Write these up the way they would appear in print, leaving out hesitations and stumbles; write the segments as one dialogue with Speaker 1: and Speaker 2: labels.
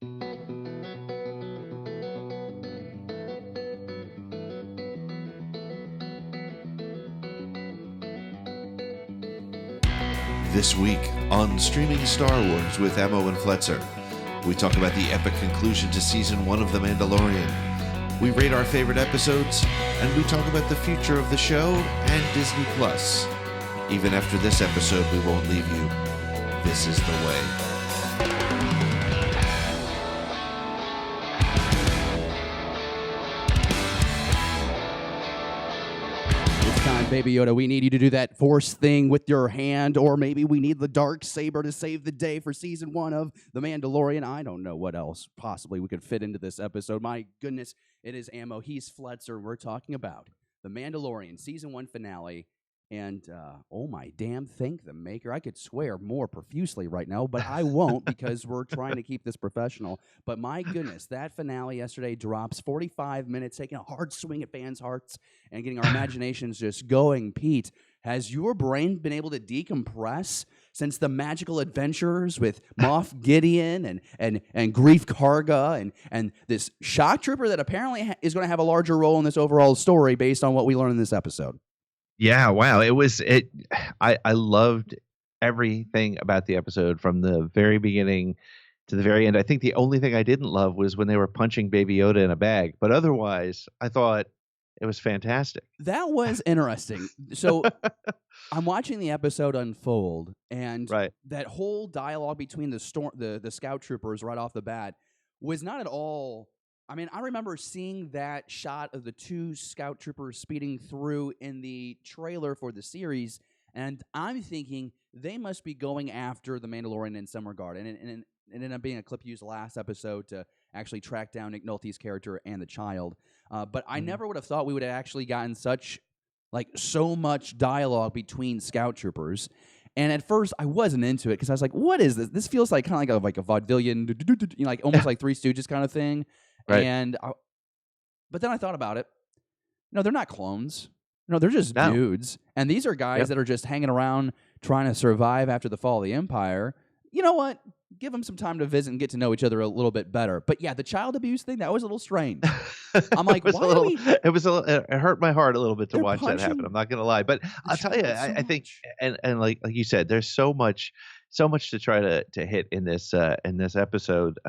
Speaker 1: This week on Streaming Star Wars with Emo and Fletzer, we talk about the epic conclusion to Season 1 of The Mandalorian. We rate our favorite episodes, and we talk about the future of the show and Disney+. Even after this episode, we won't leave you. This is the way.
Speaker 2: Baby Yoda, we need you to do that force thing with your hand, or maybe we need the dark saber to save the day for Season 1 of The Mandalorian. I don't know what else possibly we could fit into this episode. My goodness, it is Ammo. He's Fletzer. We're talking about The Mandalorian Season 1 finale. And, oh my damn, thank the maker. I could swear more profusely right now, but I won't because we're trying to keep this professional. But my goodness, that finale yesterday drops 45 minutes, taking a hard swing at fans' hearts and getting our imaginations just going. Pete, has your brain been able to decompress since the magical adventures with Moff Gideon and Grief Karga and this shock trooper that apparently is going to have a larger role in this overall story based on what we learned in this episode?
Speaker 3: Yeah, wow. I loved everything about the episode from the very beginning to the very end. I think the only thing I didn't love was when they were punching Baby Yoda in a bag. But otherwise, I thought it was fantastic.
Speaker 2: That was interesting. So I'm watching the episode unfold, and that whole dialogue between the scout troopers right off the bat was not at all. I mean, I remember seeing that shot of the two scout troopers speeding through in the trailer for the series, and I'm thinking they must be going after the Mandalorian in some regard. And it ended up being a clip used last episode to actually track down Nick Nolte's character and the child. But I never would have thought we would have actually gotten so much dialogue between scout troopers. And at first, I wasn't into it because I was like, "What is this? This feels like kind of like a vaudevillian, almost like Three Stooges kind of thing." Right. But then I thought about it. No, they're not clones. No, they're just dudes. And these are guys that are just hanging around trying to survive after the fall of the Empire. You know what? Give them some time to visit and get to know each other a little bit better. But yeah, the child abuse thing, that was a little strange. I'm like,
Speaker 3: it hurt my heart a little bit to watch that happen. I'm not going to lie. But I'll tell you, I think, and like you said, there's so much to try to hit in this episode.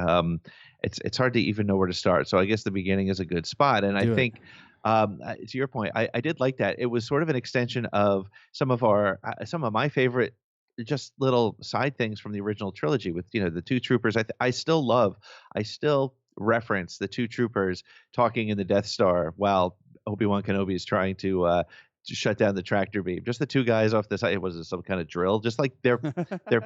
Speaker 3: It's hard to even know where to start. So I guess the beginning is a good spot. And I think, to your point, I did like that. It was sort of an extension of some of my favorite just little side things from the original trilogy with, the two troopers. I still reference the two troopers talking in the Death Star while Obi-Wan Kenobi is trying to shut down the tractor beam. Just the two guys off the side. It was some kind of drill. Just like they're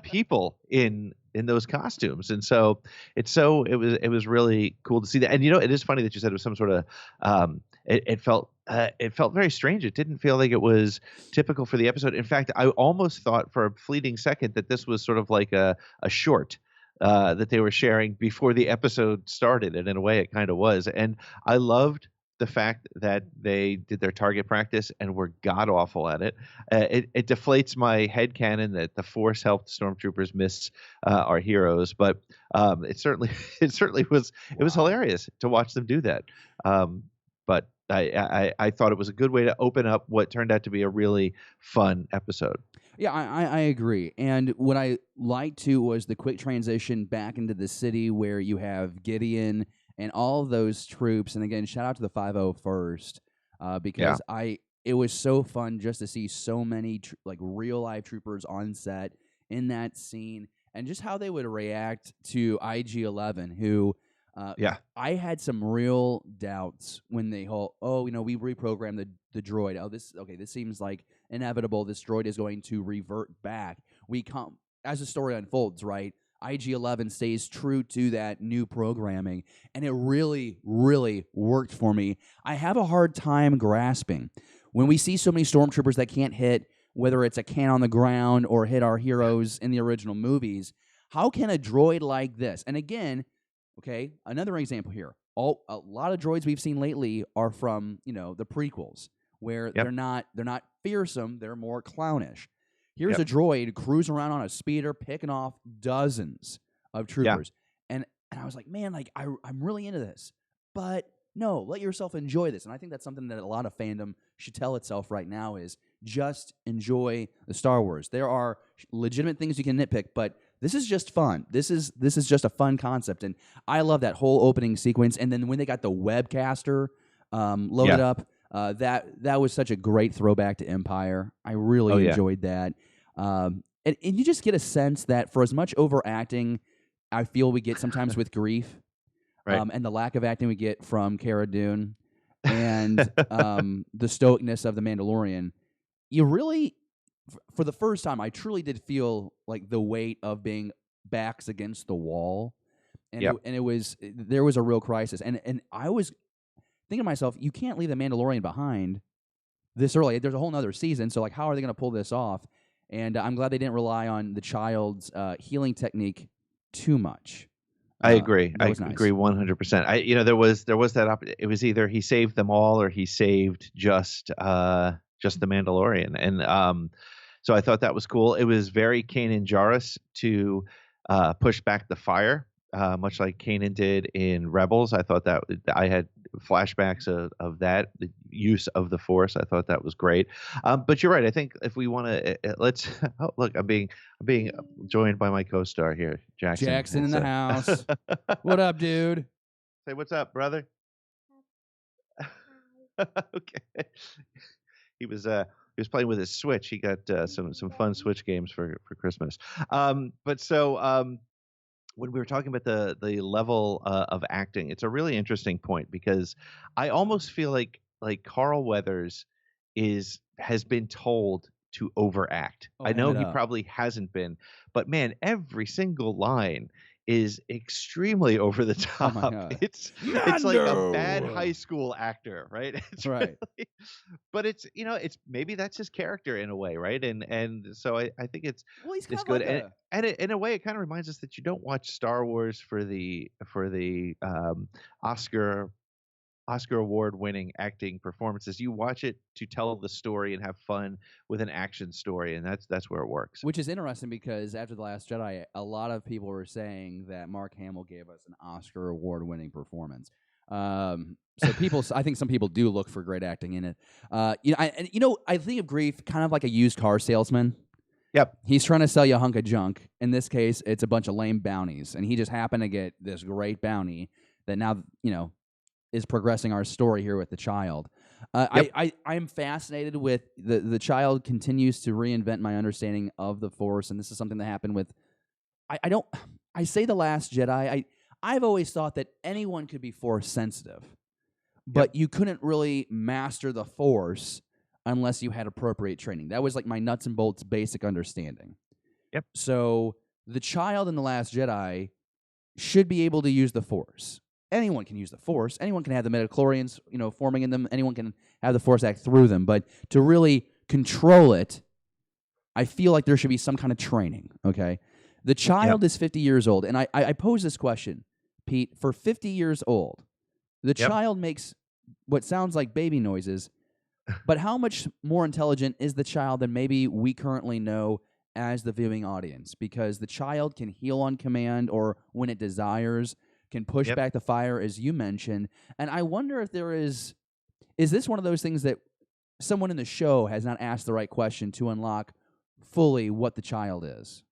Speaker 3: people in those costumes, and so it was really cool to see that. And it is funny that you said it was some sort of it felt very strange. It didn't feel like it was typical for the episode. In fact, I almost thought for a fleeting second that this was sort of like a short that they were sharing before the episode started, and in a way, it kind of was. And I loved the fact that they did their target practice and were god awful at it. It deflates my headcanon that the Force helped stormtroopers miss our heroes, but it certainly was. It was hilarious to watch them do that. But I thought it was a good way to open up what turned out to be a really fun episode.
Speaker 2: Yeah, I agree. And what I liked too was the quick transition back into the city where you have Gideon and all those troops. And again, shout out to the 501st because it was so fun just to see so many real life troopers on set in that scene, and just how they would react to IG-11, who I had some real doubts when we reprogrammed the droid. This seems like inevitable. This droid is going to revert back. As the story unfolds, right? IG-11 stays true to that new programming, and it really, really worked for me. I have a hard time grasping when we see so many stormtroopers that can't hit, whether it's a can on the ground or hit our heroes in the original movies. How can a droid like this? And again, okay, another example here. A lot of droids we've seen lately are from the prequels, where they're not fearsome, they're more clownish. Here's a droid cruising around on a speeder, picking off dozens of troopers. And And I was like, man, like I'm really into this. But no, let yourself enjoy this. And I think that's something that a lot of fandom should tell itself right now is just enjoy the Star Wars. There are legitimate things you can nitpick, but this is just fun. This is just a fun concept. And I love that whole opening sequence. And then when they got the webcaster loaded up, that was such a great throwback to Empire. I really enjoyed that. And you just get a sense that for as much overacting I feel we get sometimes with Grief, and the lack of acting we get from Cara Dune, and the stoicness of the Mandalorian, you really, for the first time, I truly did feel like the weight of being backs against the wall, and there was a real crisis, and I was thinking to myself, you can't leave the Mandalorian behind this early. There's a whole nother season, so like, how are they going to pull this off? And I'm glad they didn't rely on the child's healing technique too much.
Speaker 3: I agree. I
Speaker 2: nice.
Speaker 3: agree 100%. There was that it was either he saved them all or he saved just the Mandalorian, and so I thought that was cool. It was very Kanan Jarrus to push back the fire, much like Kanan did in Rebels. I thought that I had flashbacks of that, the use of the Force. I thought that was great. But you're right. I think if we want to, let's look. I'm being joined by my co-star here, Jackson.
Speaker 2: Jackson in the house. What up, dude?
Speaker 3: Say what's up, brother. Okay. He was playing with his Switch. He got some fun Switch games for Christmas. But so when we were talking about the level of acting, it's a really interesting point because I almost feel like Carl Weathers has been told to overact. I know he probably hasn't been, but man, every single line is extremely over the top.
Speaker 2: Oh
Speaker 3: it's like a bad high school actor, right? It's
Speaker 2: right.
Speaker 3: Really, but it's maybe that's his character in a way, right? And so I think it's good. And in a way, it kind of reminds us that you don't watch Star Wars for the Oscar award-winning acting performances. You watch it to tell the story and have fun with an action story, and that's where it works.
Speaker 2: Which is interesting because after The Last Jedi, a lot of people were saying that Mark Hamill gave us an Oscar award-winning performance. So people, I think some people do look for great acting in it. I think of Grief kind of like a used car salesman.
Speaker 3: Yep.
Speaker 2: He's trying to sell you a hunk of junk. In this case, it's a bunch of lame bounties, and he just happened to get this great bounty that now is progressing our story here with the child. I'm fascinated with the child continues to reinvent my understanding of the Force, and this is something that happened with. I say The Last Jedi. I've always thought that anyone could be Force sensitive, but you couldn't really master the Force unless you had appropriate training. That was like my nuts and bolts basic understanding.
Speaker 3: Yep.
Speaker 2: So the child in The Last Jedi should be able to use the Force. Anyone can use the Force. Anyone can have the midichlorians, forming in them. Anyone can have the Force act through them. But to really control it, I feel like there should be some kind of training, okay? The child is 50 years old, and I pose this question, Pete. For 50 years old, the child makes what sounds like baby noises, but how much more intelligent is the child than maybe we currently know as the viewing audience? Because the child can heal on command or when it desires, can push back the fire, as you mentioned. And I wonder if there is this one of those things that someone in the show has not asked the right question to unlock fully what the child is?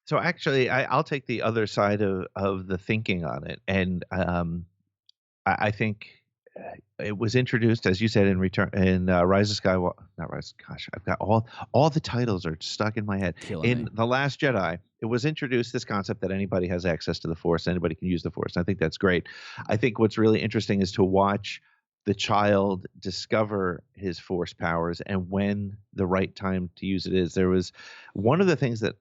Speaker 3: So actually, I'll take the other side of the thinking on it. And I think it was introduced, as you said, in Rise of Skywalker. Not Rise. Gosh, I've got all the titles are stuck in my head. In The Last Jedi, it was introduced this concept that anybody has access to the Force, anybody can use the Force. And I think that's great. I think what's really interesting is to watch the child discover his Force powers and when the right time to use it is. There was one of the things that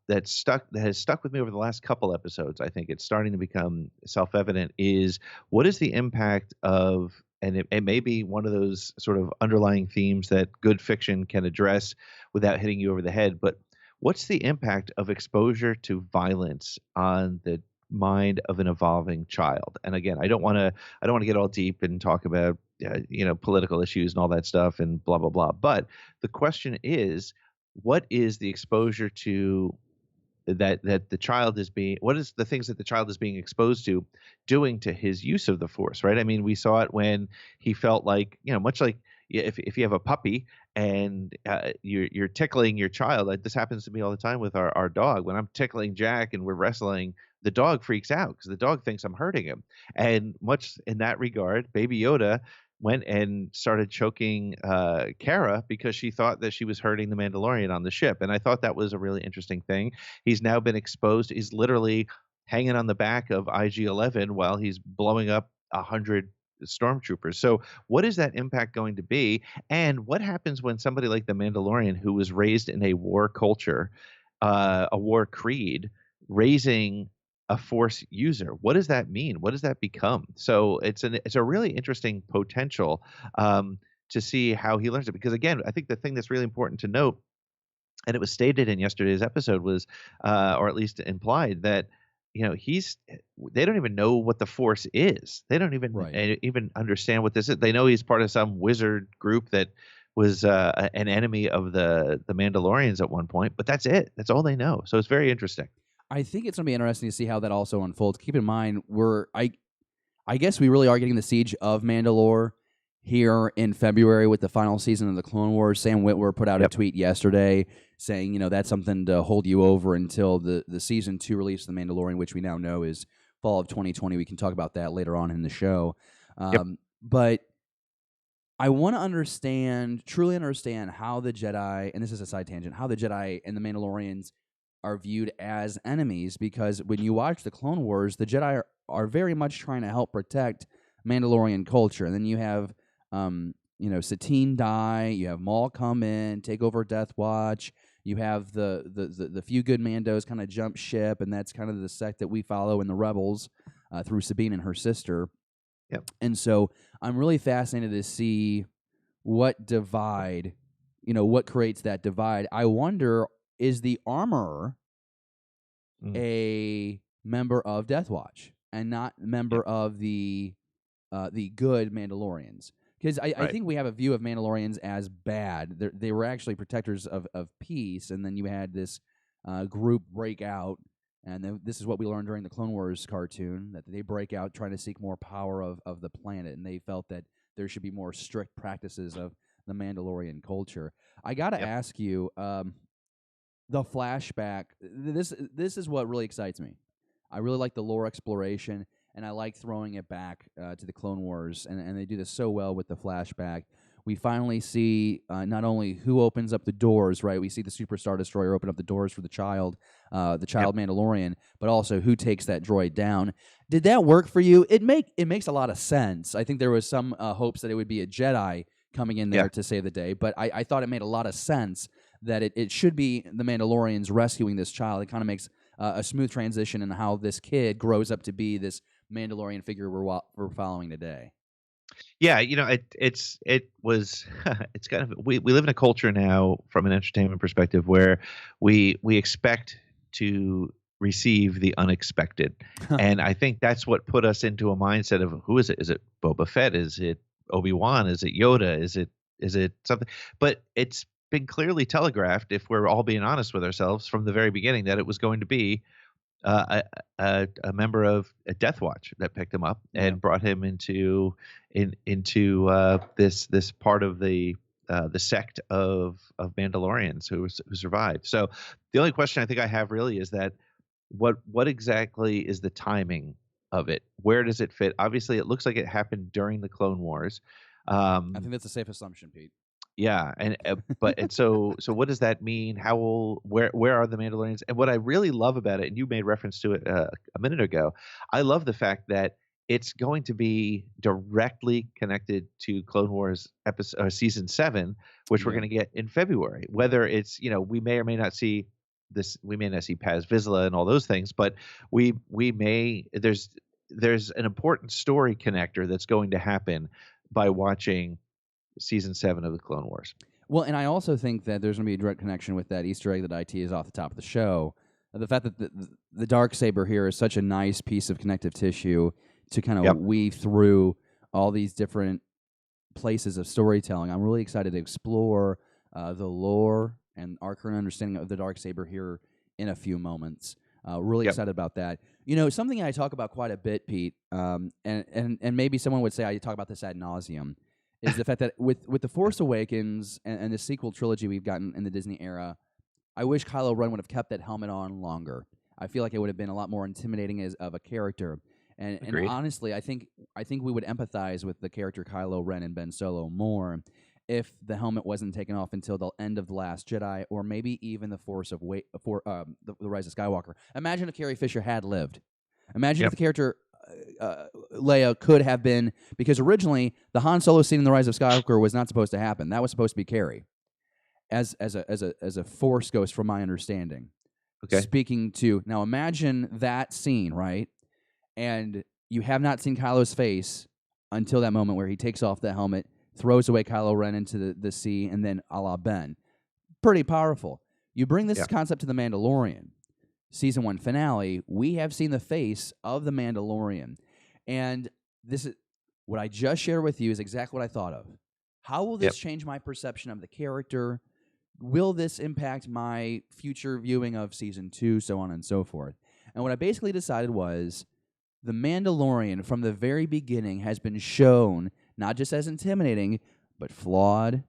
Speaker 3: that has stuck with me over the last couple episodes. I think it's starting to become self-evident is what is the impact of, and it may be one of those sort of underlying themes that good fiction can address without hitting you over the head, but what's the impact of exposure to violence on the mind of an evolving child? And again, I don't want to get all deep and talk about political issues and all that stuff and blah blah blah, but the question is, what is the exposure to that the child is being, what is the things that the child is being exposed to doing to his use of the Force, right? I mean, we saw it when he felt like, much like if you have a puppy and you're tickling your child. Like, this happens to me all the time with our dog. When I'm tickling Jack and we're wrestling, the dog freaks out because the dog thinks I'm hurting him. And much in that regard, Baby Yoda went and started choking Kara because she thought that she was hurting the Mandalorian on the ship. And I thought that was a really interesting thing. He's now been exposed. He's literally hanging on the back of IG-11 while he's blowing up 100 stormtroopers. So what is that impact going to be? And what happens when somebody like the Mandalorian, who was raised in a war culture, a war creed, raising a Force user? What does that mean? What does that become? So it's a really interesting potential to see how he learns it. Because again, I think the thing that's really important to note, and it was stated in yesterday's episode, was, or at least implied, that they don't even know what the Force is. They don't even understand what this is. They know he's part of some wizard group that was an enemy of the Mandalorians at one point, but that's it. That's all they know. So it's very interesting.
Speaker 2: I think it's going to be interesting to see how that also unfolds. Keep in mind, I guess we really are getting the siege of Mandalore here in February with the final season of the Clone Wars. Sam Witwer put out a tweet yesterday saying, that's something to hold you over until the season 2 release of The Mandalorian, which we now know is fall of 2020. We can talk about that later on in the show. But I want to truly understand how the Jedi, and this is a side tangent, how the Jedi and the Mandalorians are viewed as enemies, because when you watch the Clone Wars, the Jedi are very much trying to help protect Mandalorian culture. And then you have Satine die, you have Maul come in, take over Death Watch, you have the few good Mandos kind of jump ship, and that's kind of the sect that we follow in the Rebels through Sabine and her sister. And so I'm really fascinated to see what creates that divide. I wonder, is the Armorer a member of Death Watch and not member of the good Mandalorians? Because I think we have a view of Mandalorians as bad. They were actually protectors of peace, and then you had this group break out, and this is what we learned during the Clone Wars cartoon, that they break out trying to seek more power of the planet, and they felt that there should be more strict practices of the Mandalorian culture. I got to ask you, the flashback, this is what really excites me. I really like the lore exploration, and I like throwing it back to the Clone Wars, and they do this so well with the flashback. We finally see not only who opens up the doors, right? We see the Super Star Destroyer open up the doors for the child Mandalorian, but also who takes that droid down. Did that work for you? It makes a lot of sense. I think there was some hopes that it would be a Jedi coming in there to save the day, but I thought it made a lot of sense that it should be the Mandalorians rescuing this child. It kind of makes a smooth transition in how this kid grows up to be this Mandalorian figure we're following today.
Speaker 3: Yeah, it's kind of, we live in a culture now from an entertainment perspective where we expect to receive the unexpected. And I think that's what put us into a mindset of, who is it? Is it Boba Fett? Is it Obi-Wan? Is it Yoda? Is it something? But it's been clearly telegraphed, if we're all being honest with ourselves, from the very beginning, that it was going to be a member of a Death Watch that picked him up and brought him into this part of the sect of Mandalorians who survived. So the only question I think I have really is that what exactly is the timing of it? Where does it fit? Obviously, it looks like it happened during the Clone Wars.
Speaker 2: I think that's a safe assumption, Pete.
Speaker 3: Yeah, and so what does that mean? Where are the Mandalorians? And what I really love about it, and you made reference to it a minute ago, I love the fact that it's going to be directly connected to Clone Wars season 7, which we're going to get in February. Whether it's, we may or may not see this, we may not see Paz Vizsla and all those things, but we may, there's an important story connector that's going to happen by watching season 7 of the Clone Wars.
Speaker 2: Well, and I also think that there's going to be a direct connection with that Easter egg that IT is off the top of the show. The fact that the Darksaber here is such a nice piece of connective tissue to kind of weave through all these different places of storytelling. I'm really excited to explore the lore and our current understanding of the Darksaber here in a few moments. Really
Speaker 3: Yep.
Speaker 2: excited about that. Something I talk about quite a bit, Pete, and maybe someone would say I talk about this ad nauseum, is the fact that with The Force Awakens and the sequel trilogy we've gotten in the Disney era, I wish Kylo Ren would have kept that helmet on longer. I feel like it would have been a lot more intimidating as of a character. And
Speaker 3: Agreed.
Speaker 2: honestly, I think we would empathize with the character Kylo Ren and Ben Solo more if the helmet wasn't taken off until the end of The Last Jedi, or maybe even the Rise of Skywalker. Imagine if Carrie Fisher had lived. Imagine if the character Leia could have been, because originally the Han Solo scene in The Rise of Skywalker was not supposed to happen. That was supposed to be Carrie as a Force ghost, from my understanding.
Speaker 3: Okay.
Speaker 2: Speaking to, now imagine that scene, right? And you have not seen Kylo's face until that moment where he takes off the helmet, throws away Kylo Ren into the sea, and then a la Ben. Pretty powerful. You bring this concept to The Mandalorian. Season 1 finale, we have seen the face of the Mandalorian. And this is what I just shared with you is exactly what I thought of. How will this change my perception of the character? Will this impact my future viewing of Season 2, so on and so forth? And what I basically decided was the Mandalorian from the very beginning has been shown not just as intimidating, but flawed.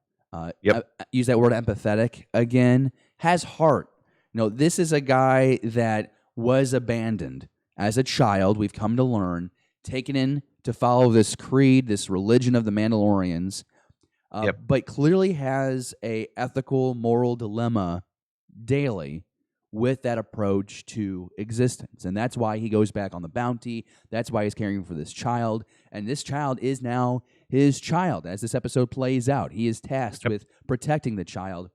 Speaker 2: Use that word empathetic again. Has heart. This is a guy that was abandoned as a child, we've come to learn, taken in to follow this creed, this religion of the Mandalorians, but clearly has a ethical, moral dilemma daily with that approach to existence. And that's why he goes back on the bounty. That's why he's caring for this child. And this child is now his child as this episode plays out. He is tasked with protecting the child.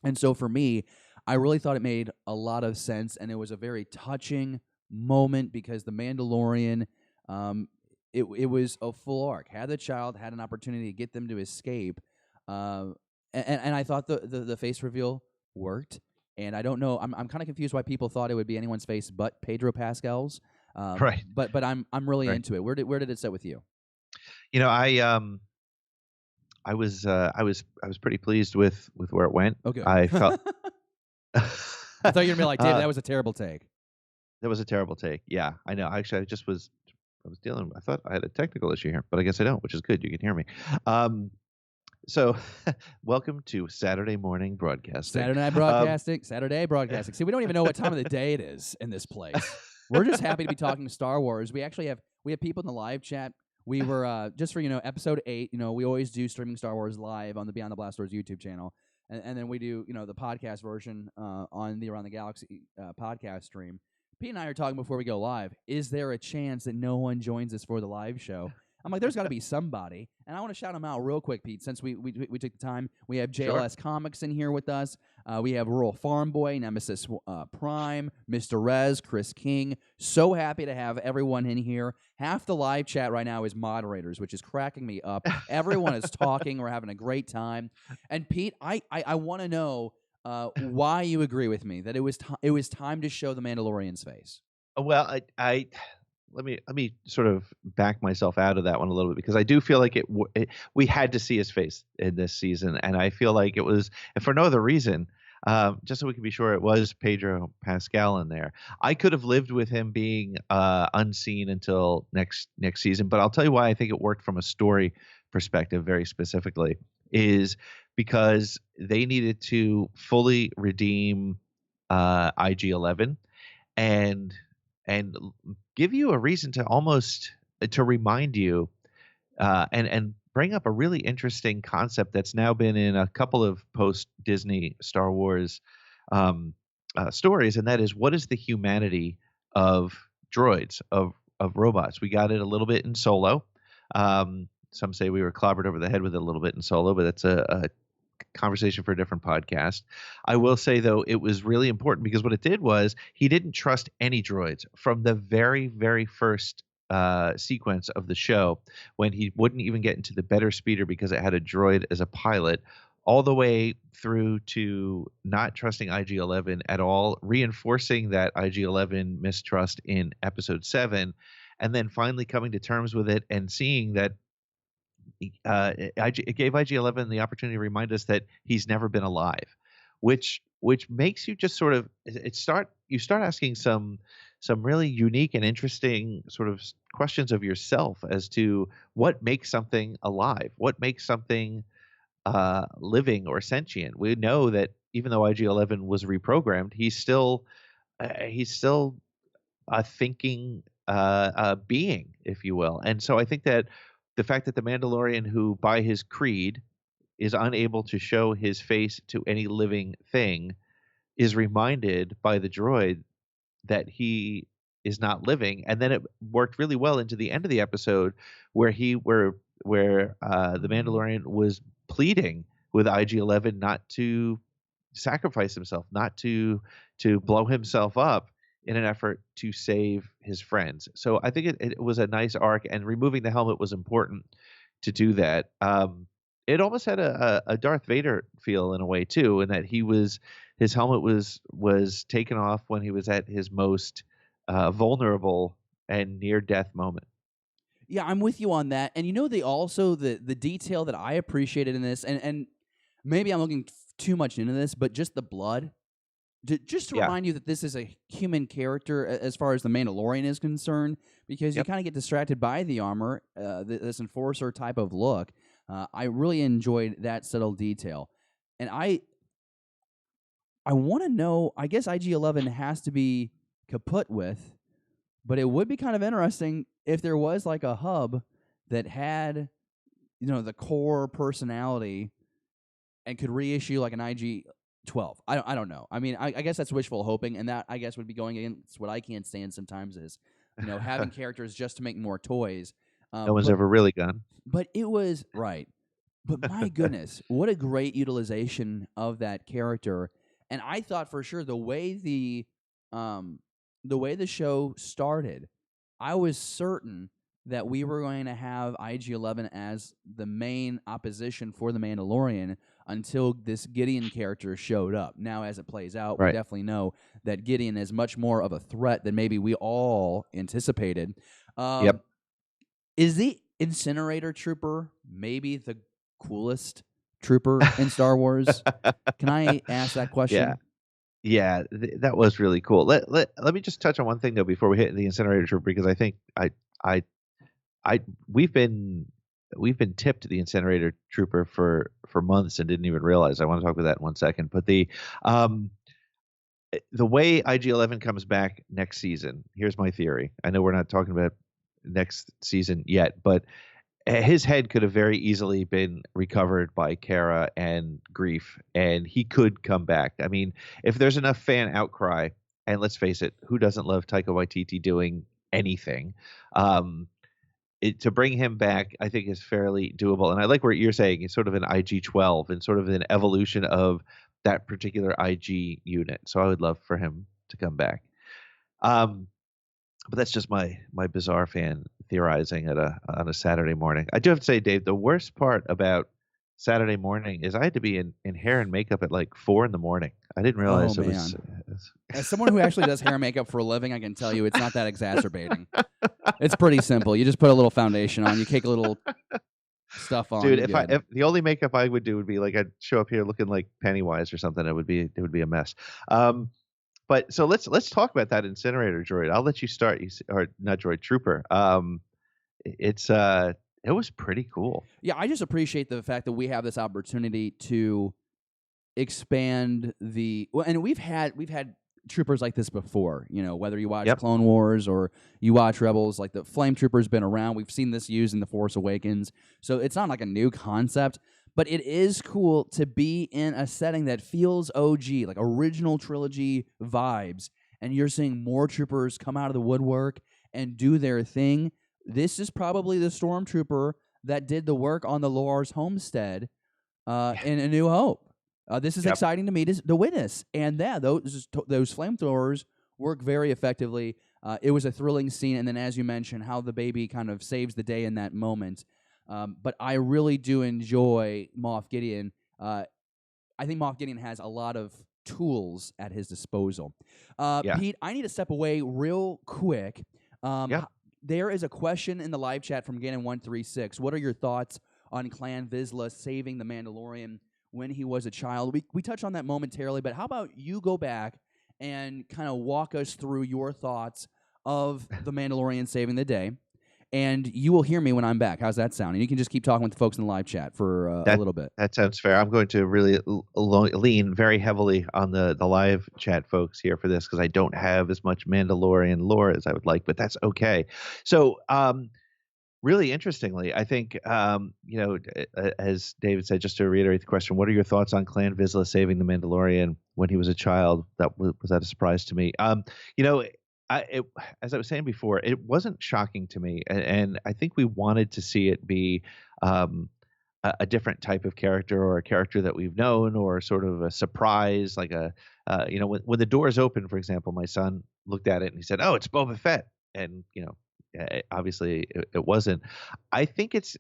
Speaker 2: And so for me, I really thought it made a lot of sense, and it was a very touching moment because the Mandalorian, it was a full arc. Had the child, had an opportunity to get them to escape, and I thought the face reveal worked. And I don't know, I'm kind of confused why people thought it would be anyone's face but Pedro Pascal's.
Speaker 3: Right.
Speaker 2: But I'm really into it. Where did it sit with you?
Speaker 3: I was pretty pleased with where it went.
Speaker 2: Okay.
Speaker 3: I felt.
Speaker 2: I thought you were gonna be like, David, that was a terrible take.
Speaker 3: That was a terrible take. Yeah, I know. Actually, I was dealing. I thought I had a technical issue here, but I guess I don't, which is good. You can hear me. So, welcome to Saturday morning broadcasting.
Speaker 2: Saturday broadcasting. See, we don't even know what time of the day it is in this place. We're just happy to be talking Star Wars. We actually have people in the live chat. We were just for episode 8. We always do streaming Star Wars live on the Beyond the Blast Doors YouTube channel. And then we do, the podcast version on the Around the Galaxy podcast stream. Pete and I are talking before we go live. Is there a chance that no one joins us for the live show? I'm like, there's got to be somebody. And I want to shout them out real quick, Pete, since we took the time. We have JLS Comics in here with us. We have Rural Farm Boy, Nemesis Prime, Mr. Rez, Chris King. So happy to have everyone in here. Half the live chat right now is moderators, which is cracking me up. Everyone is talking. We're having a great time. And Pete, I want to know why you agree with me that it was time to show the Mandalorian's face.
Speaker 3: Well, let me sort of back myself out of that one a little bit, because I do feel like we had to see his face in this season, and I feel like it was, and for no other reason, just so we can be sure it was Pedro Pascal in there. I could have lived with him being unseen until next season, but I'll tell you why I think it worked from a story perspective very specifically is because they needed to fully redeem IG-11 and give you a reason to almost to remind you and bring up a really interesting concept that's now been in a couple of post-Disney Star Wars stories, and that is, what is the humanity of droids, of robots? We got it a little bit in Solo. Some say we were clobbered over the head with it a little bit in Solo, but that's a conversation for a different podcast. I will say, though, it was really important because what it did was he didn't trust any droids from the very, very first sequence of the show, when he wouldn't even get into the better speeder because it had a droid as a pilot, all the way through to not trusting IG-11 at all, reinforcing that IG-11 mistrust in episode 7, and then finally coming to terms with it and seeing that it gave IG-11 the opportunity to remind us that he's never been alive, which makes you just sort of you start asking some really unique and interesting sort of questions of yourself as to what makes something alive, what makes something living or sentient. We know that even though IG-11 was reprogrammed, he's still a thinking being, if you will. And so I think that the fact that the Mandalorian, who by his creed is unable to show his face to any living thing, is reminded by the droid that he is not living. And then it worked really well into the end of the episode where the Mandalorian was pleading with IG-11 not to sacrifice himself, not to blow himself up in an effort to save his friends. So I think it was a nice arc, and removing the helmet was important to do that. It almost had a Darth Vader feel in a way too, in that his helmet was taken off when he was at his most vulnerable and near death moment.
Speaker 2: Yeah, I'm with you on that. And they also the detail that I appreciated in this, and maybe I'm looking too much into this, but just the blood. Just to remind you that this is a human character as far as the Mandalorian is concerned, because you kind of get distracted by the armor, this enforcer type of look. I really enjoyed that subtle detail. And I want to know, I guess IG-11 has to be kaput with, but it would be kind of interesting if there was like a hub that had, the core personality and could reissue like an IG-12. I don't know. I mean, I guess that's wishful hoping, and that I guess would be going against what I can't stand sometimes is, having characters just to make more toys.
Speaker 3: No one's ever really gone.
Speaker 2: But it was right. But my goodness, what a great utilization of that character. And I thought for sure the way the show started, I was certain that we were going to have IG-11 as the main opposition for the Mandalorian until this Gideon character showed up. Now, as it plays out, we definitely know that Gideon is much more of a threat than maybe we all anticipated. Is the Incinerator Trooper maybe the coolest trooper in Star Wars? Can I ask that question?
Speaker 3: Yeah, that was really cool. Let me just touch on one thing though before we hit the Incinerator Trooper, because I think we've been tipped the Incinerator Trooper for months and didn't even realize. I want to talk about that in 1 second. But the way IG-11 comes back next season, here's my theory. I know we're not talking about next season yet, but his head could have very easily been recovered by Cara and Greef, and he could come back. I mean, if there's enough fan outcry, and let's face it, who doesn't love Taika Waititi doing anything? To bring him back, I think, is fairly doable. And I like what you're saying. It's sort of an IG-12 and sort of an evolution of that particular IG unit. So I would love for him to come back. But that's just my bizarre fan theorizing on a Saturday morning. I do have to say, Dave, the worst part about Saturday morning is I had to be in hair and makeup at like 4 a.m. I didn't realize it was.
Speaker 2: As someone who actually does hair and makeup for a living, I can tell you it's not that exacerbating. It's pretty simple. You just put a little foundation on, you cake a little stuff on.
Speaker 3: Dude, if the only makeup I would do would be like I'd show up here looking like Pennywise or something, it would be a mess. But so let's talk about that Incinerator droid. I'll let you start, or not droid, trooper. It was pretty cool.
Speaker 2: Yeah, I just appreciate the fact that we have this opportunity to expand and we've had troopers like this before. Whether you watch Clone Wars or you watch Rebels, like the Flame Trooper's been around. We've seen this used in The Force Awakens, so it's not like a new concept. But it is cool to be in a setting that feels OG, like original trilogy vibes, and you're seeing more troopers come out of the woodwork and do their thing. This is probably the stormtrooper that did the work on the Lars homestead in A New Hope. This is exciting to me to witness. And those flamethrowers work very effectively. It was a thrilling scene, and then as you mentioned, how the baby kind of saves the day in that moment. But I really do enjoy Moff Gideon. I think Moff Gideon has a lot of tools at his disposal. Pete, I need to step away real quick. There is a question in the live chat from Ganon136. What are your thoughts on Clan Vizsla saving the Mandalorian when he was a child. We touched on that momentarily, but how about you go back and kind of walk us through your thoughts of the Mandalorian saving the day, and you will hear me when I'm back. How's that sound? And you can just keep talking with the folks in the live chat for a little bit.
Speaker 3: That sounds fair. I'm going to really lean very heavily on the live chat folks here for this because I don't have as much Mandalorian lore as I would like, but that's okay. So, really interestingly, I think, as David said, just to reiterate the question, what are your thoughts on Clan Vizsla saving the Mandalorian when he was a child? Was that a surprise to me? As I was saying before, it wasn't shocking to me, and I think we wanted to see it be a different type of character, or a character that we've known, or sort of a surprise, like when the doors open, for example, my son looked at it and he said, "Oh, it's Boba Fett," and obviously it wasn't. I think it's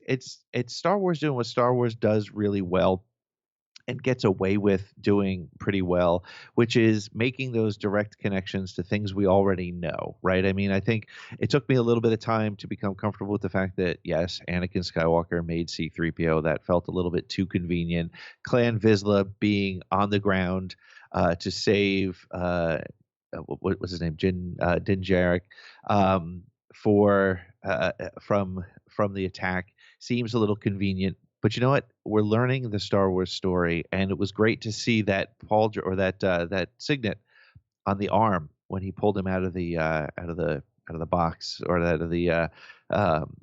Speaker 3: Star Wars doing what Star Wars does really well and gets away with doing pretty well, which is making those direct connections to things we already know, right? I mean, I think it took me a little bit of time to become comfortable with the fact that, yes, Anakin Skywalker made C-3PO. That felt a little bit too convenient. Clan Vizsla being on the ground to save, what was his name? Din Djarin, from the attack seems a little convenient. But you know what? We're learning the Star Wars story, and it was great to see that that signet on the arm when he pulled him out of the box, or out of the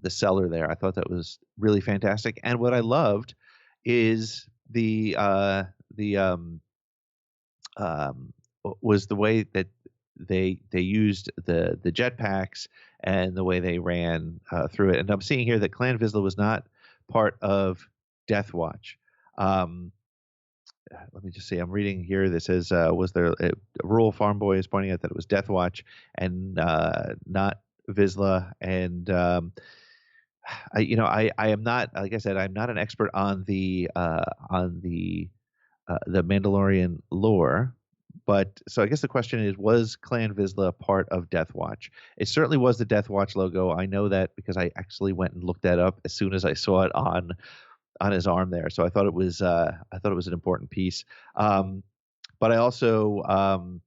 Speaker 3: cellar there. I thought that was really fantastic. And what I loved is was the way that they used the jetpacks and the way they ran through it. And I'm seeing here that Clan Vizsla was not part of Death Watch. Let me just see. I'm reading here that says, was there a rural farm boy is pointing out that it was Death Watch and not Vizsla. And I am not, like I said, I'm not an expert on the Mandalorian lore. But so I guess the question is, was Clan Vizsla part of Death Watch? It certainly was the Death Watch logo. I know that because I actually went and looked that up as soon as I saw it on his arm there. So I thought it was an important piece. But I also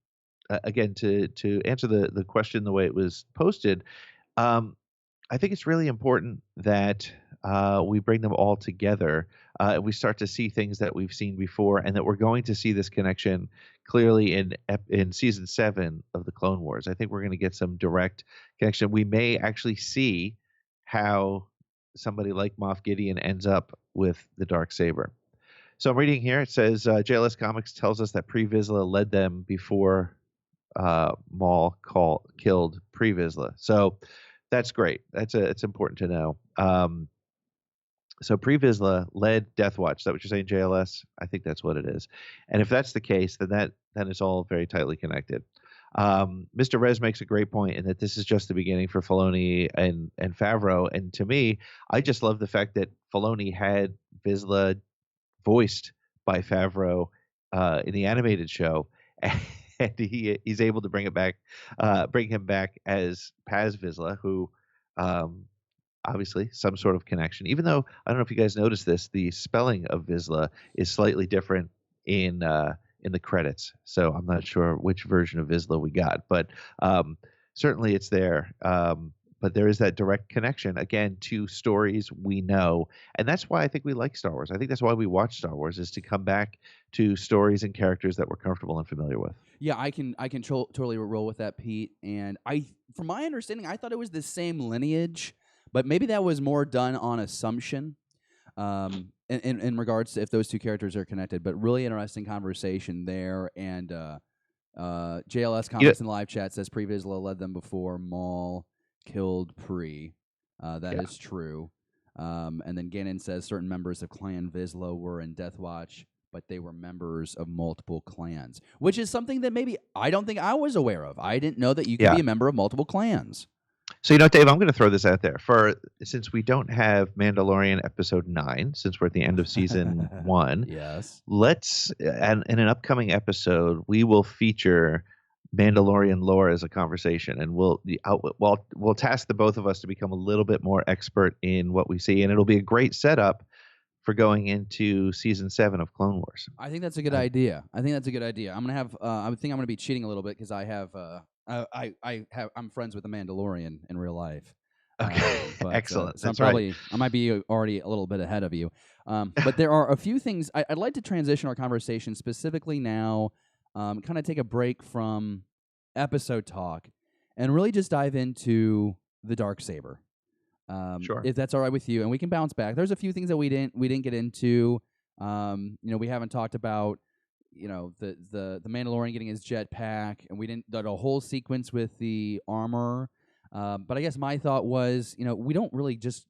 Speaker 3: again, to answer the question the way it was posted, I think it's really important that we bring them all together. We start to see things that we've seen before, and that we're going to see this connection clearly in season 7 of the Clone Wars. I think we're going to get some direct connection. We may actually see how somebody like Moff Gideon ends up with the Darksaber. So I'm reading here. It says JLS Comics tells us that Pre Vizsla led them before Maul killed Pre Vizsla. So that's great. It's important to know. So Pre Vizsla led Death Watch. Is that what you're saying, JLS? I think that's what it is. And if that's the case, then it's all very tightly connected. Mr. Rez makes a great point in that this is just the beginning for Filoni and Favreau. And to me, I just love the fact that Filoni had Vizsla voiced by Favreau in the animated show, and he's able to bring him back as Paz Vizsla, who obviously some sort of connection. Even though I don't know if you guys noticed this, the spelling of Vizsla is slightly different in the credits, so I'm not sure which version of Vizsla we got, but certainly it's there. But there is that direct connection, again, to stories we know. And that's why I think we like Star Wars. I think that's why we watch Star Wars, is to come back to stories and characters that we're comfortable and familiar with.
Speaker 2: Yeah, I can totally roll with that, Pete. And from my understanding, I thought it was the same lineage, but maybe that was more done on assumption in regards to if those two characters are connected. But really interesting conversation there. And JLS comments in the live chat says Pre Vizsla led them before Maul killed Pre. That is true. And then Gannon says certain members of Clan Vizsla were in Death Watch, but they were members of multiple clans, which is something that maybe I don't think I was aware of. I didn't know that you could be a member of multiple clans.
Speaker 3: So, Dave, I'm going to throw this out there. Since we don't have Mandalorian episode 9, since we're at the end of season 1,
Speaker 2: yes,
Speaker 3: in an upcoming episode, we will feature Mandalorian lore as a conversation, and we'll task the both of us to become a little bit more expert in what we see, and it'll be a great setup for going into season 7 of Clone Wars.
Speaker 2: I think that's a good idea. I'm gonna have. I think I'm gonna be cheating a little bit because I have. I'm friends with the Mandalorian in real life.
Speaker 3: Okay,
Speaker 2: But,
Speaker 3: excellent.
Speaker 2: So
Speaker 3: That's
Speaker 2: I might be already a little bit ahead of you. But there are a few things I'd like to transition our conversation specifically now. Kind of take a break from episode talk and really just dive into the Darksaber.
Speaker 3: Sure.
Speaker 2: If that's all right with you, and we can bounce back. There's a few things that we didn't get into. We haven't talked about the Mandalorian getting his jetpack, and we didn't did a whole sequence with the armor. But I guess my thought was, we don't really just,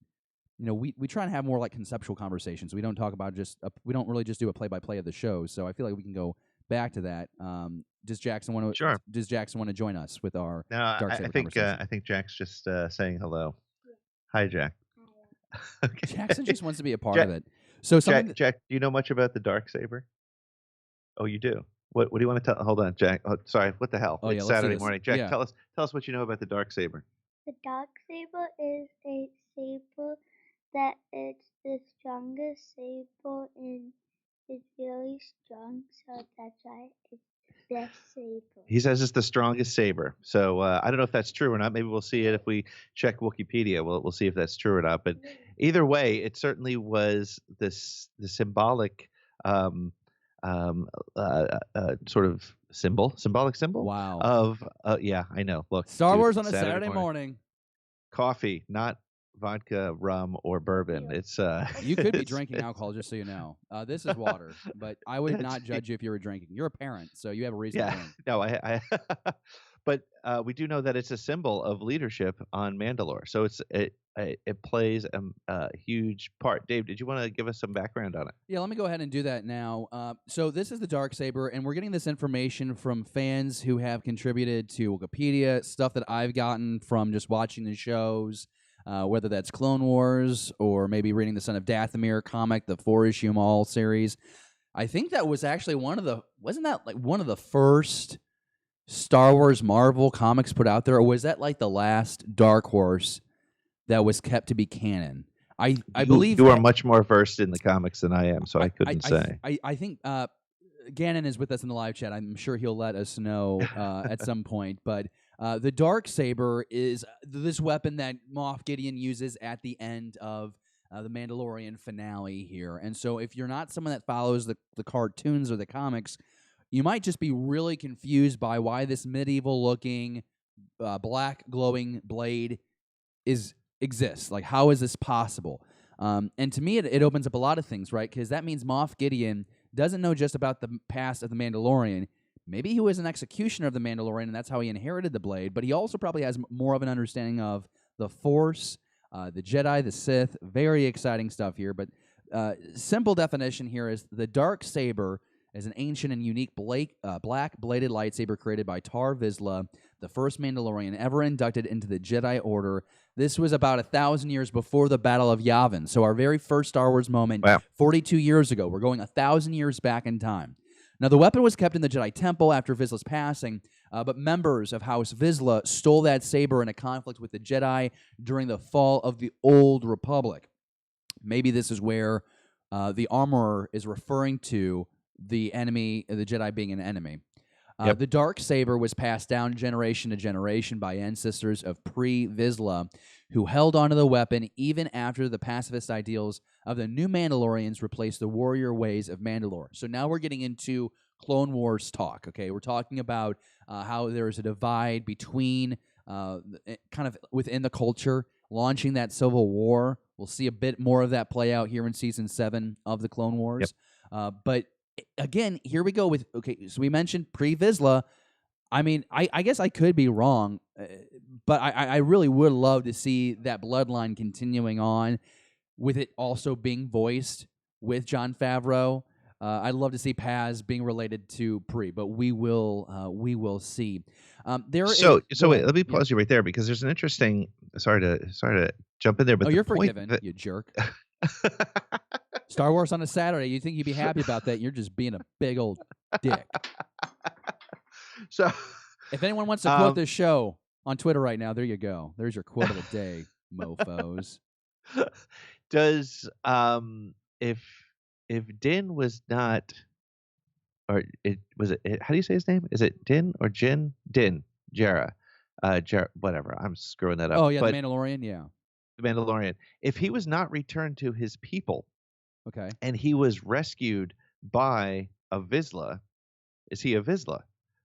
Speaker 2: we try and have more like conceptual conversations. We don't talk about we don't really just do a play-by-play of the show. So I feel like we can go back to that. Does Jackson want to?
Speaker 3: Sure.
Speaker 2: Does Jackson want to join us with our
Speaker 3: No,
Speaker 2: Darksaber conversation?
Speaker 3: I think Jack's just saying hello. Hi, Jack. Okay.
Speaker 2: Jackson just wants to be a part of it. So
Speaker 3: Jack, do you know much about the Darksaber? Oh, you do. What do you want to tell? Hold on, Jack. Oh, sorry. What the hell?
Speaker 2: Oh,
Speaker 3: It's
Speaker 2: yeah,
Speaker 3: Saturday morning. Jack, tell us what you know about the Darksaber.
Speaker 4: The Darksaber is a saber that it's the strongest saber and it's really strong, so that's why it's the best saber.
Speaker 3: He says it's the strongest saber. So I don't know if that's true or not. Maybe we'll see it if we check Wikipedia. We'll see if that's true or not. But either way, it certainly was the symbolic sort of symbolic symbol.
Speaker 2: Wow.
Speaker 3: Of yeah, I know. Look,
Speaker 2: Star Wars on a Saturday morning.
Speaker 3: Coffee, not vodka, rum, or bourbon. It's
Speaker 2: you could be drinking alcohol, just so you know. This is water, but I would not judge you if you were drinking. You're a parent, so you have a reason to drink.
Speaker 3: No, I but we do know that it's a symbol of leadership on Mandalore. So it plays a huge part. Dave, did you want to give us some background on it?
Speaker 2: Yeah, let me go ahead and do that now. So this is the Darksaber, and we're getting this information from fans who have contributed to Wikipedia, stuff that I've gotten from just watching the shows, whether that's Clone Wars or maybe reading the Son of Dathomir comic, the 4-issue Maul series. I think that was actually wasn't that like one of the first Star Wars Marvel comics put out there, or was that like the last Dark Horse that was kept to be canon? I believe
Speaker 3: you are much more versed in the comics than I am, so I couldn't say.
Speaker 2: I think Gannon is with us in the live chat. I'm sure he'll let us know at some point. But the Darksaber is this weapon that Moff Gideon uses at the end of the Mandalorian finale here. And so if you're not someone that follows the cartoons or the comics, you might just be really confused by why this medieval-looking black glowing blade exists. Like, how is this possible? And to me, it opens up a lot of things, right? Because that means Moff Gideon doesn't know just about the past of the Mandalorian. Maybe he was an executioner of the Mandalorian, and that's how he inherited the blade. But he also probably has more of an understanding of the Force, the Jedi, the Sith. Very exciting stuff here. But simple definition here is the Darksaber is an ancient and unique black-bladed lightsaber created by Tar Vizsla, the first Mandalorian ever inducted into the Jedi Order. This was about 1,000 years before the Battle of Yavin. So our very first Star Wars moment, 42 years ago. We're going 1,000 years back in time. Now, the weapon was kept in the Jedi Temple after Vizsla's passing, but members of House Vizsla stole that saber in a conflict with the Jedi during the fall of the Old Republic. Maybe this is where the armorer is referring to the enemy, the Jedi being an enemy. The Darksaber was passed down generation to generation by ancestors of pre-Vizsla who held onto the weapon even after the pacifist ideals of the new Mandalorians replaced the warrior ways of Mandalore. So now we're getting into Clone Wars talk, okay? We're talking about how there is a divide between kind of within the culture, launching that civil war. We'll see a bit more of that play out here in Season 7 of the Clone Wars. But again, here we go with, okay, so we mentioned pre-Vizsla. I mean, I guess I could be wrong, but I really would love to see that bloodline continuing on with it also being voiced with Jon Favreau. I'd love to see Paz being related to Pre, but we will see.
Speaker 3: Wait, let me pause you right there because there's an interesting. Sorry to jump in there, but
Speaker 2: you're forgiven, you jerk. Star Wars on a Saturday. You think you'd be happy about that? You're just being a big old dick.
Speaker 3: So,
Speaker 2: if anyone wants to quote this show on Twitter right now, there you go. There's your quote of the day, mofos.
Speaker 3: Does if Din was not, or it was it, how do you say his name? Is it Din or Jin? Din Jarrah, whatever. I'm screwing that up.
Speaker 2: Oh yeah, the
Speaker 3: But
Speaker 2: Mandalorian. Yeah.
Speaker 3: the Mandalorian, if he was not returned to his people
Speaker 2: Okay.
Speaker 3: and he was rescued by a Vizsla, is he a Vizsla?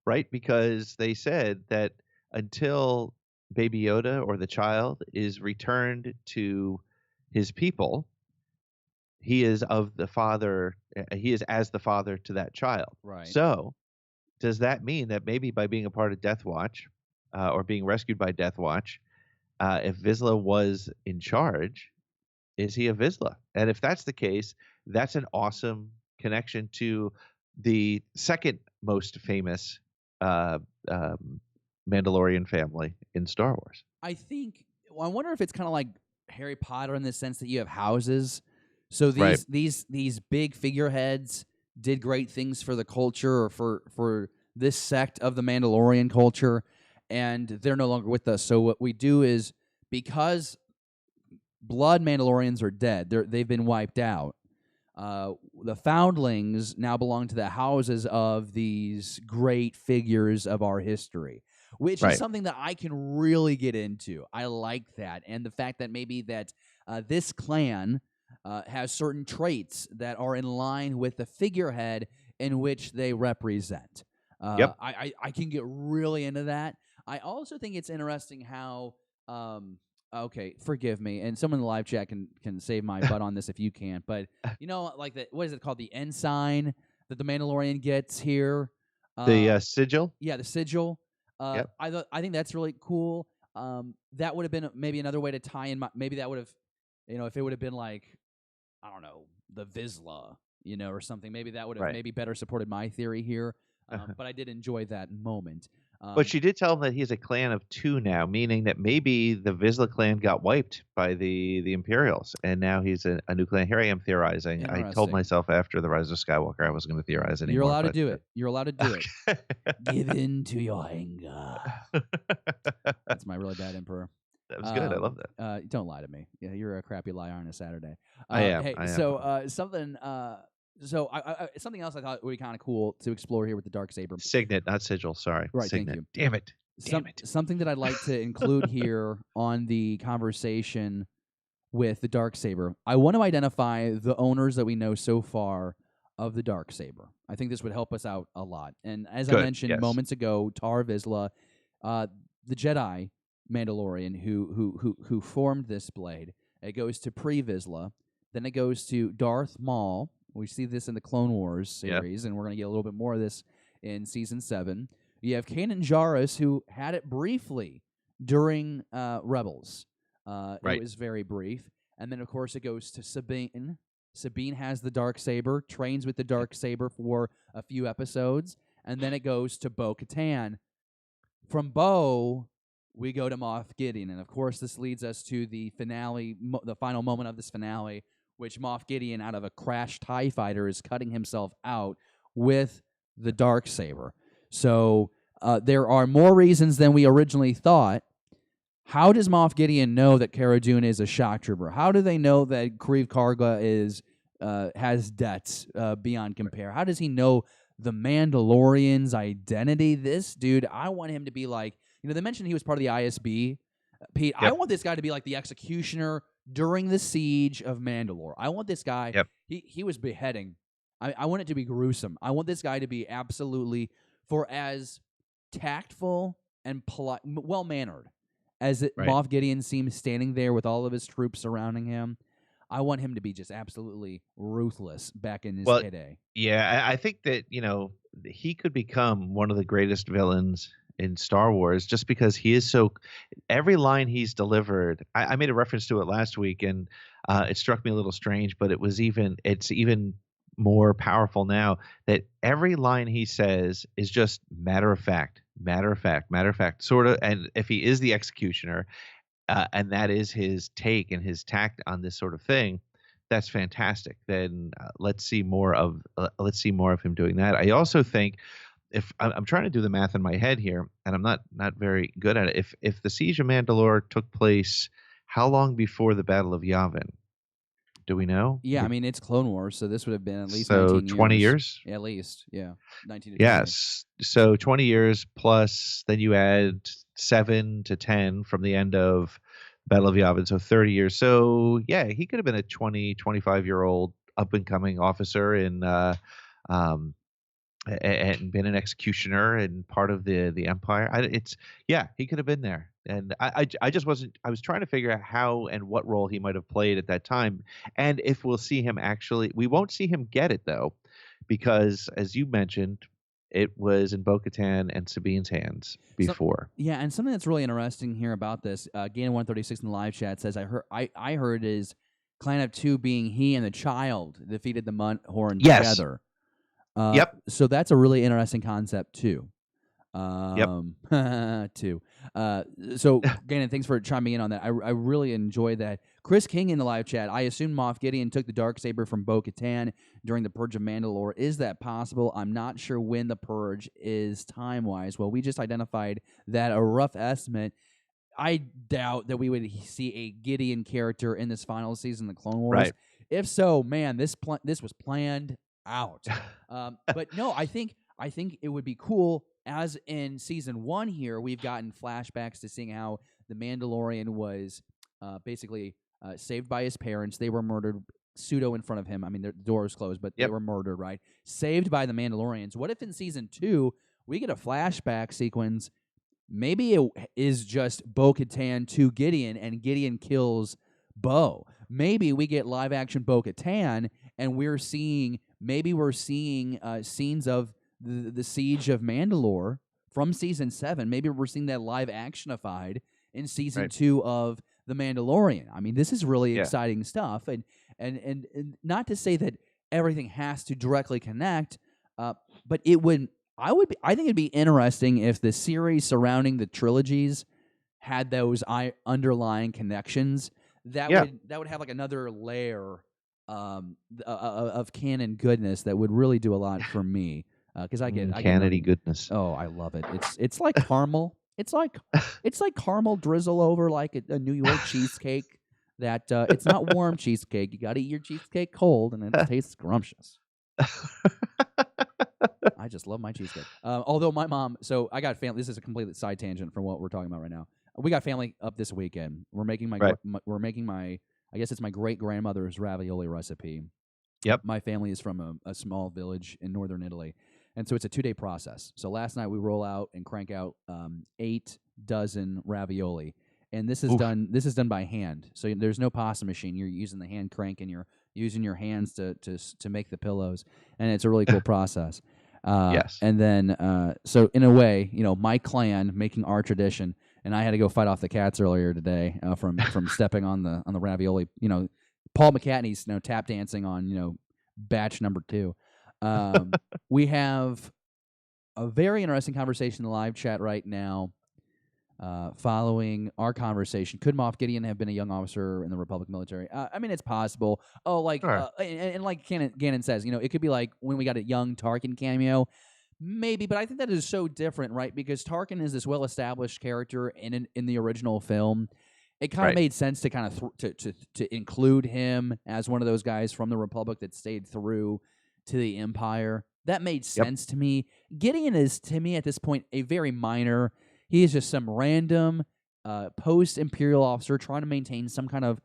Speaker 3: Right? Because they said that until Baby Yoda or the child is returned to his people, he is of the father. He is as the father to that child.
Speaker 2: Right.
Speaker 3: So, does that mean that maybe by being a part of Death Watch, or being rescued by Death Watch, if Vizsla was in charge, is he a Vizsla? And if that's the case, that's an awesome connection to the second most famous uh, Mandalorian family in Star Wars.
Speaker 2: I think. Well, I wonder if it's kind of like Harry Potter in the sense that you have houses. So
Speaker 3: Right.
Speaker 2: these big figureheads did great things for the culture or for this sect of the Mandalorian culture, and they're no longer with us. So what we do is, because blood Mandalorians are dead, they've been wiped out. The foundlings now belong to the houses of these great figures of our history, which
Speaker 3: Right.
Speaker 2: is something that I can really get into. I like that, and the fact that maybe that this clan has certain traits that are in line with the figurehead in which they represent.
Speaker 3: Yep.
Speaker 2: I can get really into that. I also think it's interesting how. Okay, forgive me, and someone in the live chat can save my butt on this if you can't. But like what is it called? The ensign that the Mandalorian gets here.
Speaker 3: The sigil.
Speaker 2: Yeah, the sigil.
Speaker 3: Yep.
Speaker 2: I think that's really cool. That would have been maybe another way to tie in. Maybe that would have, if it would have been like, I don't know, the Vizsla, or something. Maybe that would have
Speaker 3: Right.
Speaker 2: maybe better supported my theory here. But I did enjoy that moment.
Speaker 3: But she did tell him that he's a clan of two now, meaning that maybe the Vizsla clan got wiped by the Imperials, and now he's a new clan. Here I am theorizing. I told
Speaker 2: Interesting.
Speaker 3: myself after the Rise of Skywalker I wasn't going to theorize anymore.
Speaker 2: You're allowed to
Speaker 3: but-
Speaker 2: do it. You're allowed to do it. Give in to your anger. That's my really bad emperor.
Speaker 3: That was good. I love that.
Speaker 2: Don't lie to me. Yeah, you're a crappy liar on a Saturday.
Speaker 3: I am.
Speaker 2: Hey,
Speaker 3: I am.
Speaker 2: so something. So something else I thought would be kind of cool to explore here with the Darksaber.
Speaker 3: Signet, not sigil. Sorry.
Speaker 2: Right, thank
Speaker 3: Signet.
Speaker 2: you.
Speaker 3: Damn it. Damn it.
Speaker 2: Something that I'd like to include here on the conversation with the Darksaber. I want to identify the owners that we know so far of the Darksaber. I think this would help us out a lot. And as I
Speaker 3: Good,
Speaker 2: mentioned
Speaker 3: yes.
Speaker 2: moments ago, Tar Vizsla, the Jedi Mandalorian who formed this blade. It goes to Pre-Vizsla. Then it goes to Darth Maul. We see this in the Clone Wars series, and we're going to get a little bit more of this in Season 7. You have Kanan Jarrus, who had it briefly during Rebels.
Speaker 3: Right.
Speaker 2: It was very brief. And then, of course, it goes to Sabine. Sabine has the Darksaber, trains with the Darksaber for a few episodes. And then it goes to Bo-Katan. From Bo, we go to Moff Gideon. And, of course, this leads us to the finale, the final moment of this finale, which Moff Gideon, out of a crashed TIE fighter, is cutting himself out with the Darksaber. So there are more reasons than we originally thought. How does Moff Gideon know that Cara Dune is a shock trooper? How do they know that Greef Karga has debts beyond compare? How does he know the Mandalorian's identity? This dude, I want him to be like, they mentioned he was part of the ISB. Pete,
Speaker 3: Yep.
Speaker 2: I want this guy to be like the executioner during the siege of Mandalore. I want this guy,
Speaker 3: Yep.
Speaker 2: he was beheading. I want it to be gruesome. I want this guy to be absolutely, for as tactful and polite, well-mannered as
Speaker 3: Right.
Speaker 2: Moff Gideon seems standing there with all of his troops surrounding him. I want him to be just absolutely ruthless back in his heyday.
Speaker 3: Yeah, I think that, he could become one of the greatest villains in Star Wars just because he is so. Every line he's delivered, I made a reference to it last week, and it struck me a little strange, but it's even more powerful now that every line he says is just matter of fact, sort of. And if he is the executioner, and that is his take and his tact on this sort of thing, that's fantastic. Then let's see more of him doing that. I also think, if I'm trying to do the math in my head here, and I'm not very good at it. If the Siege of Mandalore took place, how long before the Battle of Yavin? Do we know?
Speaker 2: Yeah, I mean it's Clone Wars, so this would have been at least
Speaker 3: So
Speaker 2: 19
Speaker 3: 20
Speaker 2: years.
Speaker 3: years?
Speaker 2: At least, yeah, 19 to 20.
Speaker 3: Yes. So 20 years plus then you add 7 to 10 from the end of Battle of Yavin, so 30 years. So yeah, he could have been a 20, 25-year-old up and coming officer in um and been an executioner and part of the empire. He could have been there, and I just wasn't. I was trying to figure out how and what role he might have played at that time, and if we'll see him actually. We won't see him get it though, because as you mentioned, it was in Bo-Katan and Sabine's hands before.
Speaker 2: Yeah, and something that's really interesting here about this, Gain 136 in the live chat says I heard is Clan of Two being he and the child defeated the Mudhorn together.
Speaker 3: Yep.
Speaker 2: So that's a really interesting concept too.
Speaker 3: Yep.
Speaker 2: Too. So Gannon, thanks for chiming in on that. I really enjoy that. Chris King in the live chat. I assume Moff Gideon took the Darksaber from Bo-Katan during the Purge of Mandalore. Is that possible? I'm not sure when the Purge is time-wise. Well, we just identified that a rough estimate. I doubt that we would see a Gideon character in this final season of the Clone Wars.
Speaker 3: Right.
Speaker 2: If so, man, this was planned out. But no, I think it would be cool. As in season 1 here, we've gotten flashbacks to seeing how the Mandalorian was basically saved by his parents. They were murdered pseudo in front of him. I mean, the door is closed, but they were murdered, right? Saved by the Mandalorians. What if in season 2 we get a flashback sequence? Maybe it is just Bo-Katan to Gideon, and Gideon kills Bo. Maybe we get live action Bo-Katan, and we're seeing scenes of the siege of Mandalore from season 7. Maybe we're seeing that live actionified in season 2 of The Mandalorian. I mean, this is really exciting stuff, and not to say that everything has to directly connect, but it would. I think it'd be interesting if the series surrounding the trilogies had those underlying connections. That would have like another layer of canon goodness that would really do a lot for me. Because I get
Speaker 3: canony goodness.
Speaker 2: Oh, I love it. It's like caramel. It's like caramel drizzle over like a New York cheesecake. That it's not warm cheesecake. You got to eat your cheesecake cold, and it tastes scrumptious. I just love my cheesecake. Although my mom, so I got family. This is a complete side tangent from what we're talking about right now. We got family up this weekend. We're making my I guess it's my great grandmother's ravioli recipe.
Speaker 3: Yep.
Speaker 2: My family is from a small village in northern Italy. And so it's a 2-day process. So last night we roll out and crank out 8 dozen ravioli, and this is done. This is done by hand. So there's no pasta machine. You're using the hand crank, and you're using your hands to make the pillows, and it's a really cool process.
Speaker 3: Yes.
Speaker 2: And then so in a way, my clan making our tradition, and I had to go fight off the cats earlier today from stepping on the ravioli. Paul McCartney's tap dancing on batch number 2. We have a very interesting conversation in the live chat right now following our conversation. Could Moff Gideon have been a young officer in the Republic military? I mean, it's possible. And like Gannon says, it could be like when we got a young Tarkin cameo, maybe, but I think that is so different, right? Because Tarkin is this well-established character in the original film. It kind of made sense to kind of to include him as one of those guys from the Republic that stayed through to the Empire. That made sense to me. Gideon is, to me, at this point, a very minor. He is just some random post-Imperial officer trying to maintain some kind of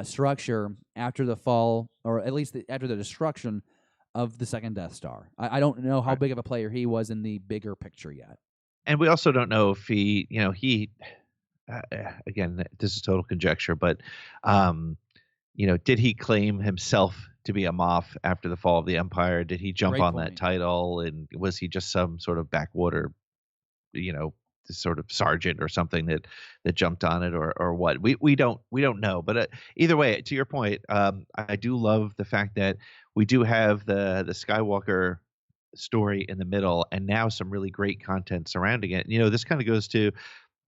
Speaker 2: structure after the fall, or at least after the destruction of the second Death Star. I don't know how big of a player he was in the bigger picture yet.
Speaker 3: And we also don't know if he again, this is total conjecture, but did he claim himself to be a Moff after the fall of the Empire? Did he jump on that title, and was he just some sort of backwater, sort of sergeant or something that jumped on it, or what? We don't know. But either way, to your point, I do love the fact that we do have the Skywalker story in the middle, and now some really great content surrounding it. This kind of goes to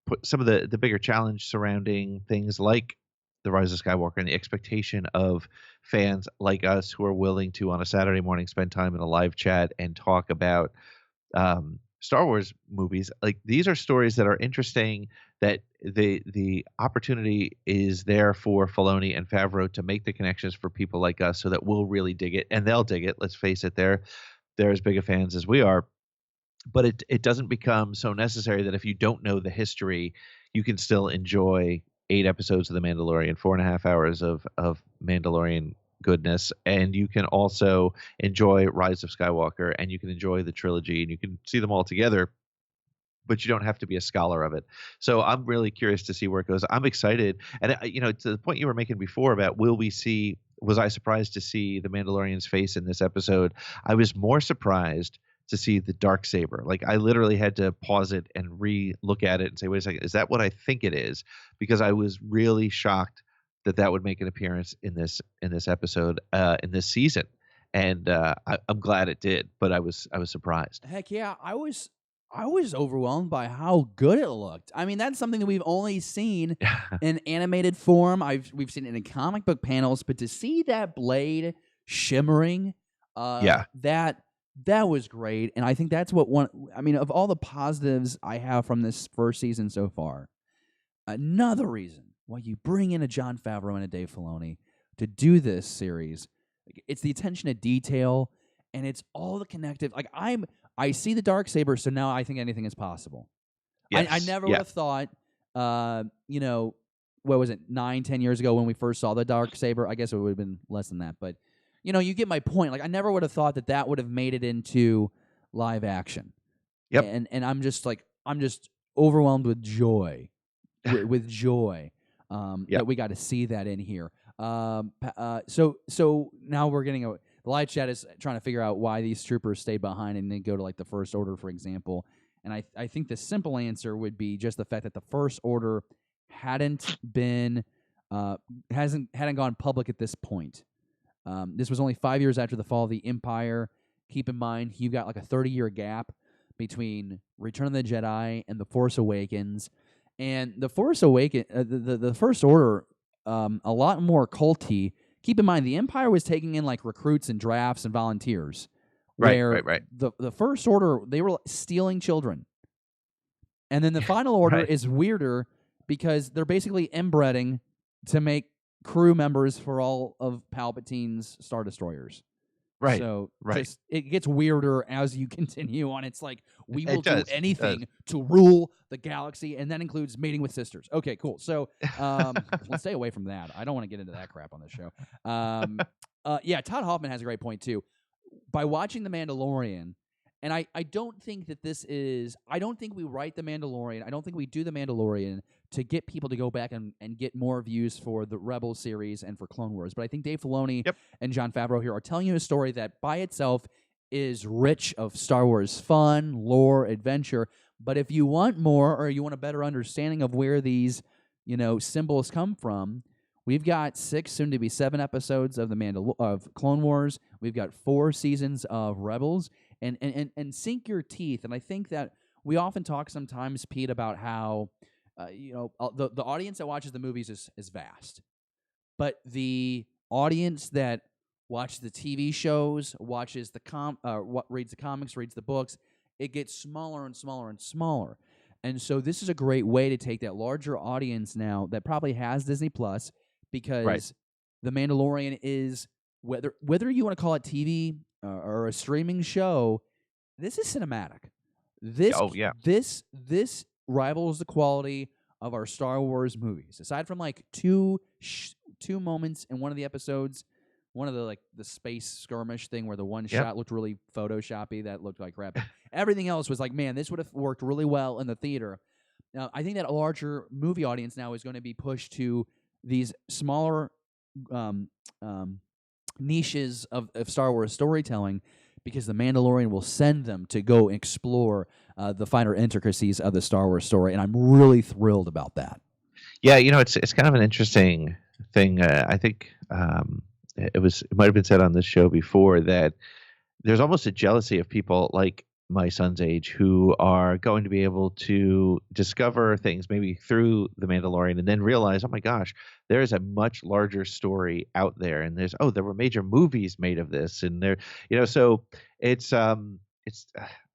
Speaker 3: put some of the bigger challenge surrounding things like The Rise of Skywalker and the expectation of fans like us who are willing to, on a Saturday morning, spend time in a live chat and talk about Star Wars movies, like these are stories that are interesting, that the opportunity is there for Filoni and Favreau to make the connections for people like us so that we'll really dig it, and they'll dig it. Let's face it, they're as big a fans as we are. But it doesn't become so necessary that if you don't know the history, you can still enjoy 8 episodes of The Mandalorian, 4.5 hours of Mandalorian goodness, and you can also enjoy Rise of Skywalker, and you can enjoy the trilogy, and you can see them all together, but you don't have to be a scholar of it. So I'm really curious to see where it goes. I'm excited, and to the point you were making before about was I surprised to see the Mandalorian's face in this episode? I was more surprised to see the dark saber. Like, I literally had to pause it and re-look at it and say, wait a second, is that what I think it is? Because I was really shocked that would make an appearance in this episode, in this season. And I'm glad it did, but I was surprised.
Speaker 2: Heck yeah, I was overwhelmed by how good it looked. I mean, that's something that we've only seen in animated form. We've seen it in comic book panels, but to see that blade shimmering, that was great. And I think that's of all the positives I have from this first season so far, another reason why you bring in a Jon Favreau and a Dave Filoni to do this series, it's the attention to detail, and it's all the connective. Like, I see the darksaber, so now I think anything is possible.
Speaker 3: Yes.
Speaker 2: I never would have thought, what was it, 9-10 years ago when we first saw the darksaber? I guess it would have been less than that, but you get my point. Like, I never would have thought that would have made it into live action.
Speaker 3: Yep.
Speaker 2: And I'm just overwhelmed with joy, with joy that we got to see that in here. So now we're getting the live chat is trying to figure out why these troopers stay behind and they go to like the First Order, for example. And I think the simple answer would be just the fact that the First Order hadn't gone public at this point. This was only 5 years after the fall of the Empire. Keep in mind, you got like a 30-year gap between Return of the Jedi and The Force Awakens. And The Force Awakens, the First Order, a lot more culty. Keep in mind, the Empire was taking in like recruits and drafts and volunteers.
Speaker 3: Right.
Speaker 2: The First Order, they were stealing children. And then the Final Order is weirder because they're basically inbreeding to make crew members for all of Palpatine's Star Destroyers.
Speaker 3: Right.
Speaker 2: So it gets weirder as you continue on. It's like, we will do anything to rule the galaxy, and that includes mating with sisters. Okay, cool. So let's stay away from that. I don't want to get into that crap on this show. Todd Hoffman has a great point, too. By watching The Mandalorian, and I don't think that I don't think we write The Mandalorian, I don't think we do The Mandalorian to get people to go back and get more views for the Rebels series and for Clone Wars. But I think Dave Filoni and Jon Favreau here are telling you a story that by itself is rich of Star Wars fun, lore, adventure. But if you want more, or you want a better understanding of where these, symbols come from, we've got 6, soon to be 7 episodes of of Clone Wars. We've got 4 seasons of Rebels, and sink your teeth. And I think that we often talk sometimes, Pete, about how the audience that watches the movies is vast, but the audience that watches the TV shows, watches reads the comics, reads the books, it gets smaller and smaller and smaller. And so this is a great way to take that larger audience now that probably has Disney Plus, because The Mandalorian is, whether you want to call it TV or a streaming show, this is cinematic. This rivals the quality of our Star Wars movies. Aside from like two moments in one of the episodes, one of the the space skirmish thing where the one shot looked really photoshoppy, that looked like crap. Everything else was like, man, this would have worked really well in the theater. Now, I think that a larger movie audience now is going to be pushed to these smaller niches of Star Wars storytelling, because The Mandalorian will send them to go explore the finer intricacies of the Star Wars story, and I'm really thrilled about that.
Speaker 3: Yeah, it's kind of an interesting thing. I think it might have been said on this show before that there's almost a jealousy of people like my son's age who are going to be able to discover things maybe through The Mandalorian and then realize, oh my gosh, there is a much larger story out there, and there were major movies made of this, and so it's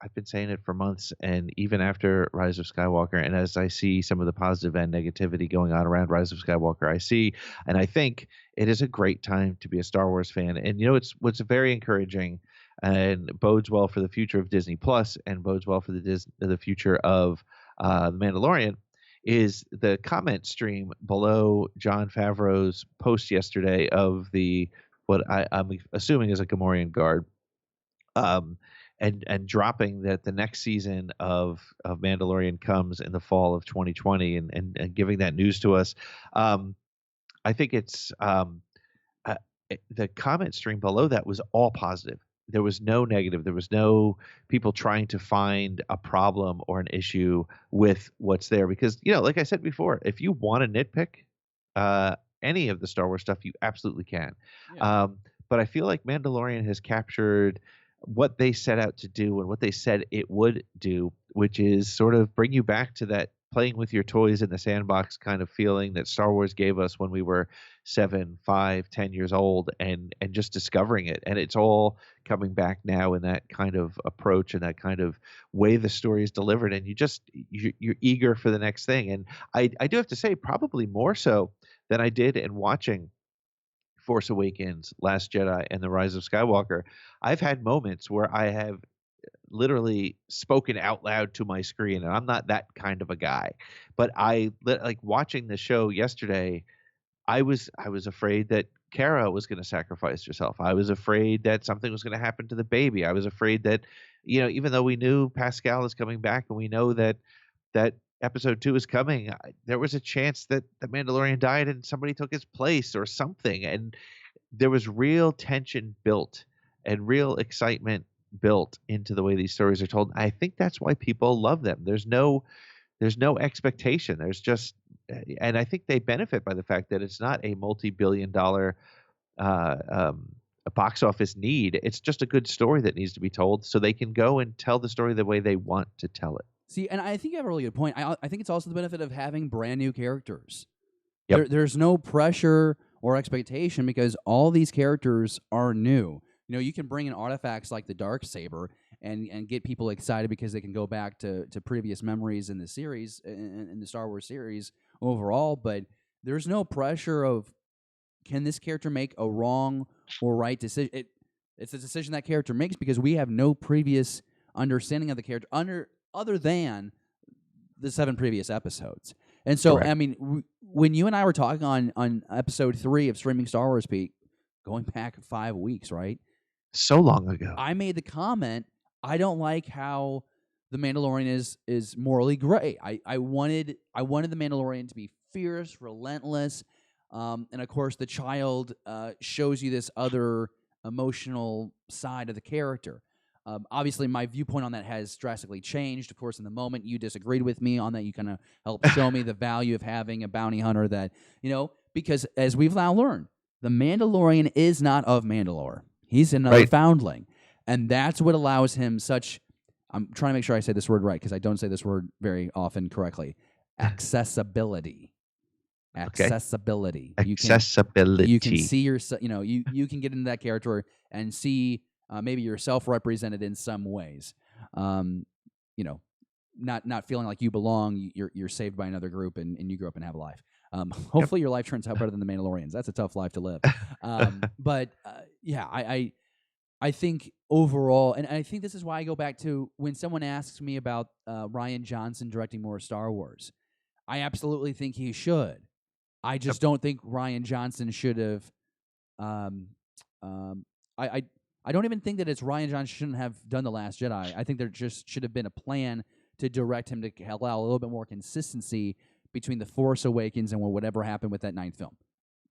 Speaker 3: I've been saying it for months, and even after Rise of Skywalker, and as I see some of the positive and negativity going on around Rise of Skywalker, I see, and I think it is a great time to be a Star Wars fan. And it's what's very encouraging and bodes well for the future of Disney Plus, and bodes well for the future of the Mandalorian, is the comment stream below Jon Favreau's post yesterday of what I'm assuming is a Gamorrean guard, um, and dropping that the next season of Mandalorian comes in the fall of 2020, and giving that news to us. I think it's uh, the comment stream below that was all positive. There was no negative. There was no people trying to find a problem or an issue with what's there. Because, like I said before, if you want to nitpick any of the Star Wars stuff, you absolutely can.
Speaker 2: Yeah.
Speaker 3: But I feel like Mandalorian has captured what they set out to do and what they said it would do, which is sort of bring you back to that playing with your toys in the sandbox kind of feeling that Star Wars gave us when we were 7, 5, 10 years old, and just discovering it. And it's all coming back now in that kind of approach and that kind of way the story is delivered. And you're eager for the next thing. And I do have to say, probably more so than I did in watching Force Awakens, Last Jedi, and The Rise of Skywalker. I've had moments where I have literally spoken out loud to my screen, and I'm not that kind of a guy. But like watching the show yesterday, I was afraid that Kara was going to sacrifice herself. I was afraid that something was going to happen to the baby. I was afraid that, even though we knew Pascal is coming back and we know that episode 2 is coming, there was a chance that the Mandalorian died and somebody took his place or something. And there was real tension built and real excitement built into the way these stories are told. I think that's why people love them. There's no expectation. There's just, and I think they benefit by the fact that it's not a multi-billion-dollar a box office need. It's just a good story that needs to be told, so they can go and tell the story the way they want to tell it.
Speaker 2: See, and I think you have a really good point. I think it's also the benefit of having brand new characters.
Speaker 3: Yep.
Speaker 2: There's no pressure or expectation because all these characters are new. You can bring in artifacts like the Darksaber and get people excited because they can go back to previous memories in the series, in the Star Wars series overall. But there's no pressure of, can this character make a wrong or right decision? It's a decision that character makes because we have no previous understanding of the character other than the 7 previous episodes. And so,
Speaker 3: Correct.
Speaker 2: I mean, when you and I were talking on episode 3 of Streaming Star Wars Peak, going back 5 weeks, right?
Speaker 3: So long ago.
Speaker 2: I made the comment, I don't like how the Mandalorian is morally gray. I wanted the Mandalorian to be fierce, relentless, and of course the child shows you this other emotional side of the character. Obviously, my viewpoint on that has drastically changed. Of course, in the moment you disagreed with me on that, you kind of helped show me the value of having a bounty hunter that, because as we've now learned, the Mandalorian is not of Mandalore. He's another
Speaker 3: Right.
Speaker 2: foundling. And that's what allows him I'm trying to make sure I say this word right because I don't say this word very often correctly. Accessibility.
Speaker 3: Okay.
Speaker 2: Accessibility.
Speaker 3: Accessibility.
Speaker 2: You can see yourself, you can get into that character and see maybe yourself represented in some ways. Not feeling like you belong, you're saved by another group and you grow up and have a life. Hopefully your life turns out better than the Mandalorians. That's a tough life to live. But I think overall, and I think this is why I go back to when someone asks me about Rian Johnson directing more Star Wars. I absolutely think he should. I just don't think Rian Johnson should have. I don't even think that it's Rian Johnson shouldn't have done The Last Jedi. I think there just should have been a plan to direct him to allow a little bit more consistency between The Force Awakens and whatever happened with that 9th film.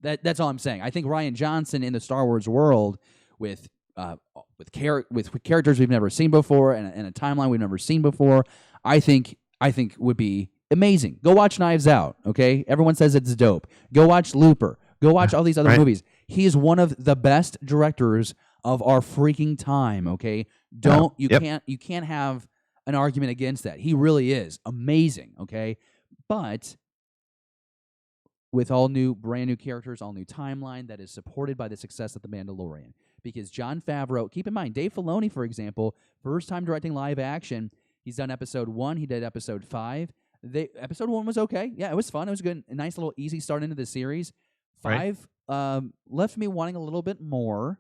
Speaker 2: That's all I'm saying. I think Rian Johnson in the Star Wars world with characters we've never seen before and a timeline we've never seen before, I think would be amazing. Go watch Knives Out, okay? Everyone says it's dope. Go watch Looper. Go watch all these other movies. He is one of the best directors of our freaking time, okay? You can't have an argument against that. He really is amazing, okay? But with brand new characters, all new timeline that is supported by the success of The Mandalorian. because Jon Favreau, keep in mind, Dave Filoni, for example, first time directing live action. He's done episode 1. He did episode 5. Episode 1 was okay. Yeah, it was fun. It was good. A nice little easy start into the series. 5 left me wanting a little bit more.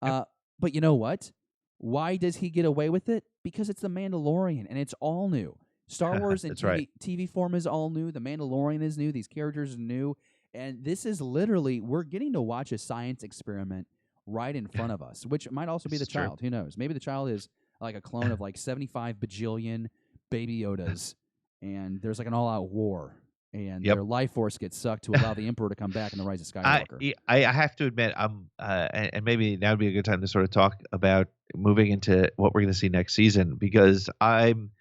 Speaker 2: But you know what? Why does he get away with it? Because it's The Mandalorian, and it's all new. Star Wars and TV form is all new. The Mandalorian is new. These characters are new. And this is literally, we're getting to watch a science experiment right in front of us, which might also be the child. Who knows? Maybe the child is like a clone of like 75 bajillion Baby Yodas, and there's like an all-out war. And their life force gets sucked to allow the Emperor to come back in The Rise of Skywalker.
Speaker 3: I have to admit, and maybe now would be a good time to sort of talk about moving into what we're going to see next season, because I'm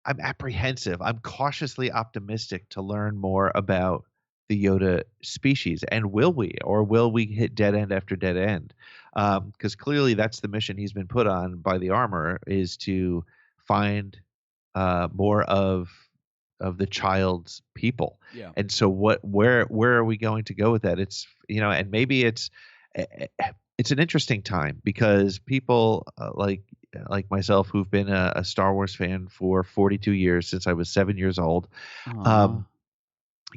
Speaker 3: apprehensive. I'm cautiously optimistic to learn more about the Yoda species, and will we hit dead end after dead end? Because clearly that's the mission he's been put on by the armor, is to find more of the child's people.
Speaker 2: Yeah.
Speaker 3: And so where are we going to go with that? It's, and maybe it's an interesting time, because people like myself, who've been a Star Wars fan for 42 years, since I was 7 years old,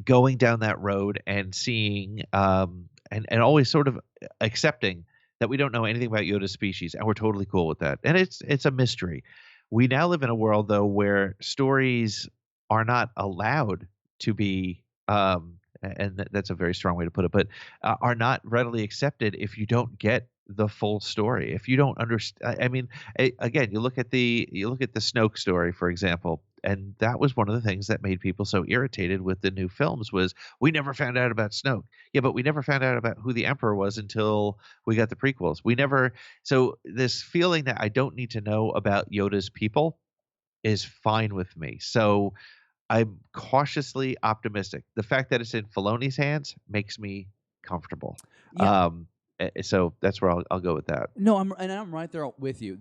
Speaker 3: going down that road and seeing and always sort of accepting that we don't know anything about Yoda's species, and we're totally cool with that. And it's a mystery. We now live in a world, though, where stories are not allowed to be, and that's a very strong way to put it, but are not readily accepted if you don't get the full story. If you don't understand, I mean, again, you look at the Snoke story, for example, and that was one of the things that made people so irritated with the new films, was we never found out about Snoke. Yeah, but we never found out about who the Emperor was until we got the prequels. So this feeling that I don't need to know about Yoda's people is fine with me. So I'm cautiously optimistic. The fact that it's in Filoni's hands makes me comfortable.
Speaker 2: Yeah.
Speaker 3: So that's where I'll go with that.
Speaker 2: No, I'm right there with you.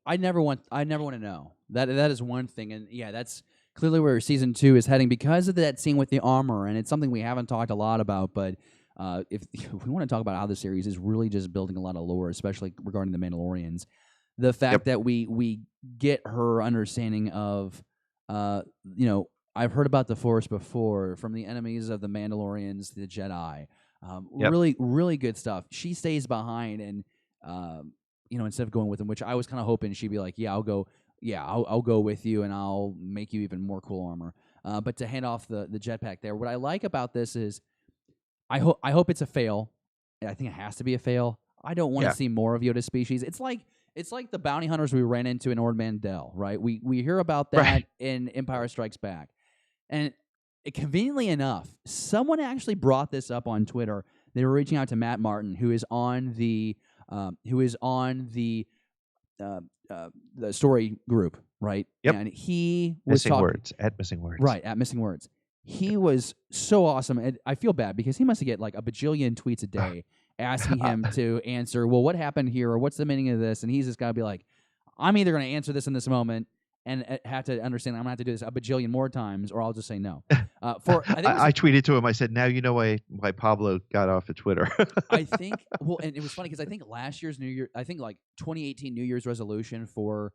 Speaker 2: I never want to know. That is one thing, and yeah, that's clearly where season 2 is heading, because of that scene with the armor, and it's something we haven't talked a lot about. But if we want to talk about how the series is really just building a lot of lore, especially regarding the Mandalorians, the fact that we get her understanding of, I've heard about the Force before from the enemies of the Mandalorians, the Jedi. Really, really good stuff. She stays behind, and instead of going with them, which I was kind of hoping she'd be like, I'll go with you, and I'll make you even more cool armor. But to hand off the jetpack there, what I like about this is, I hope it's a fail. I think it has to be a fail. I don't want to see more of Yoda's species. It's like the bounty hunters we ran into in Ord Mantell, right? We hear about that in Empire Strikes Back, and conveniently enough, someone actually brought this up on Twitter. They were reaching out to Matt Martin, who is on the story group, right?
Speaker 3: Yep.
Speaker 2: And he was
Speaker 3: Missing Words.
Speaker 2: Right, at Missing Words. He was so awesome, and I feel bad because he must get like a bajillion tweets a day asking him to answer, well, what happened here, or what's the meaning of this? And he's just got to be like, I'm either going to answer this in this moment and have to understand I'm going to have to do this a bajillion more times, or I'll just say no.
Speaker 3: I tweeted to him. I said, now you know why Pablo got off of Twitter.
Speaker 2: I think, and it was funny because I think last year's New Year, I think like 2018 New Year's resolution for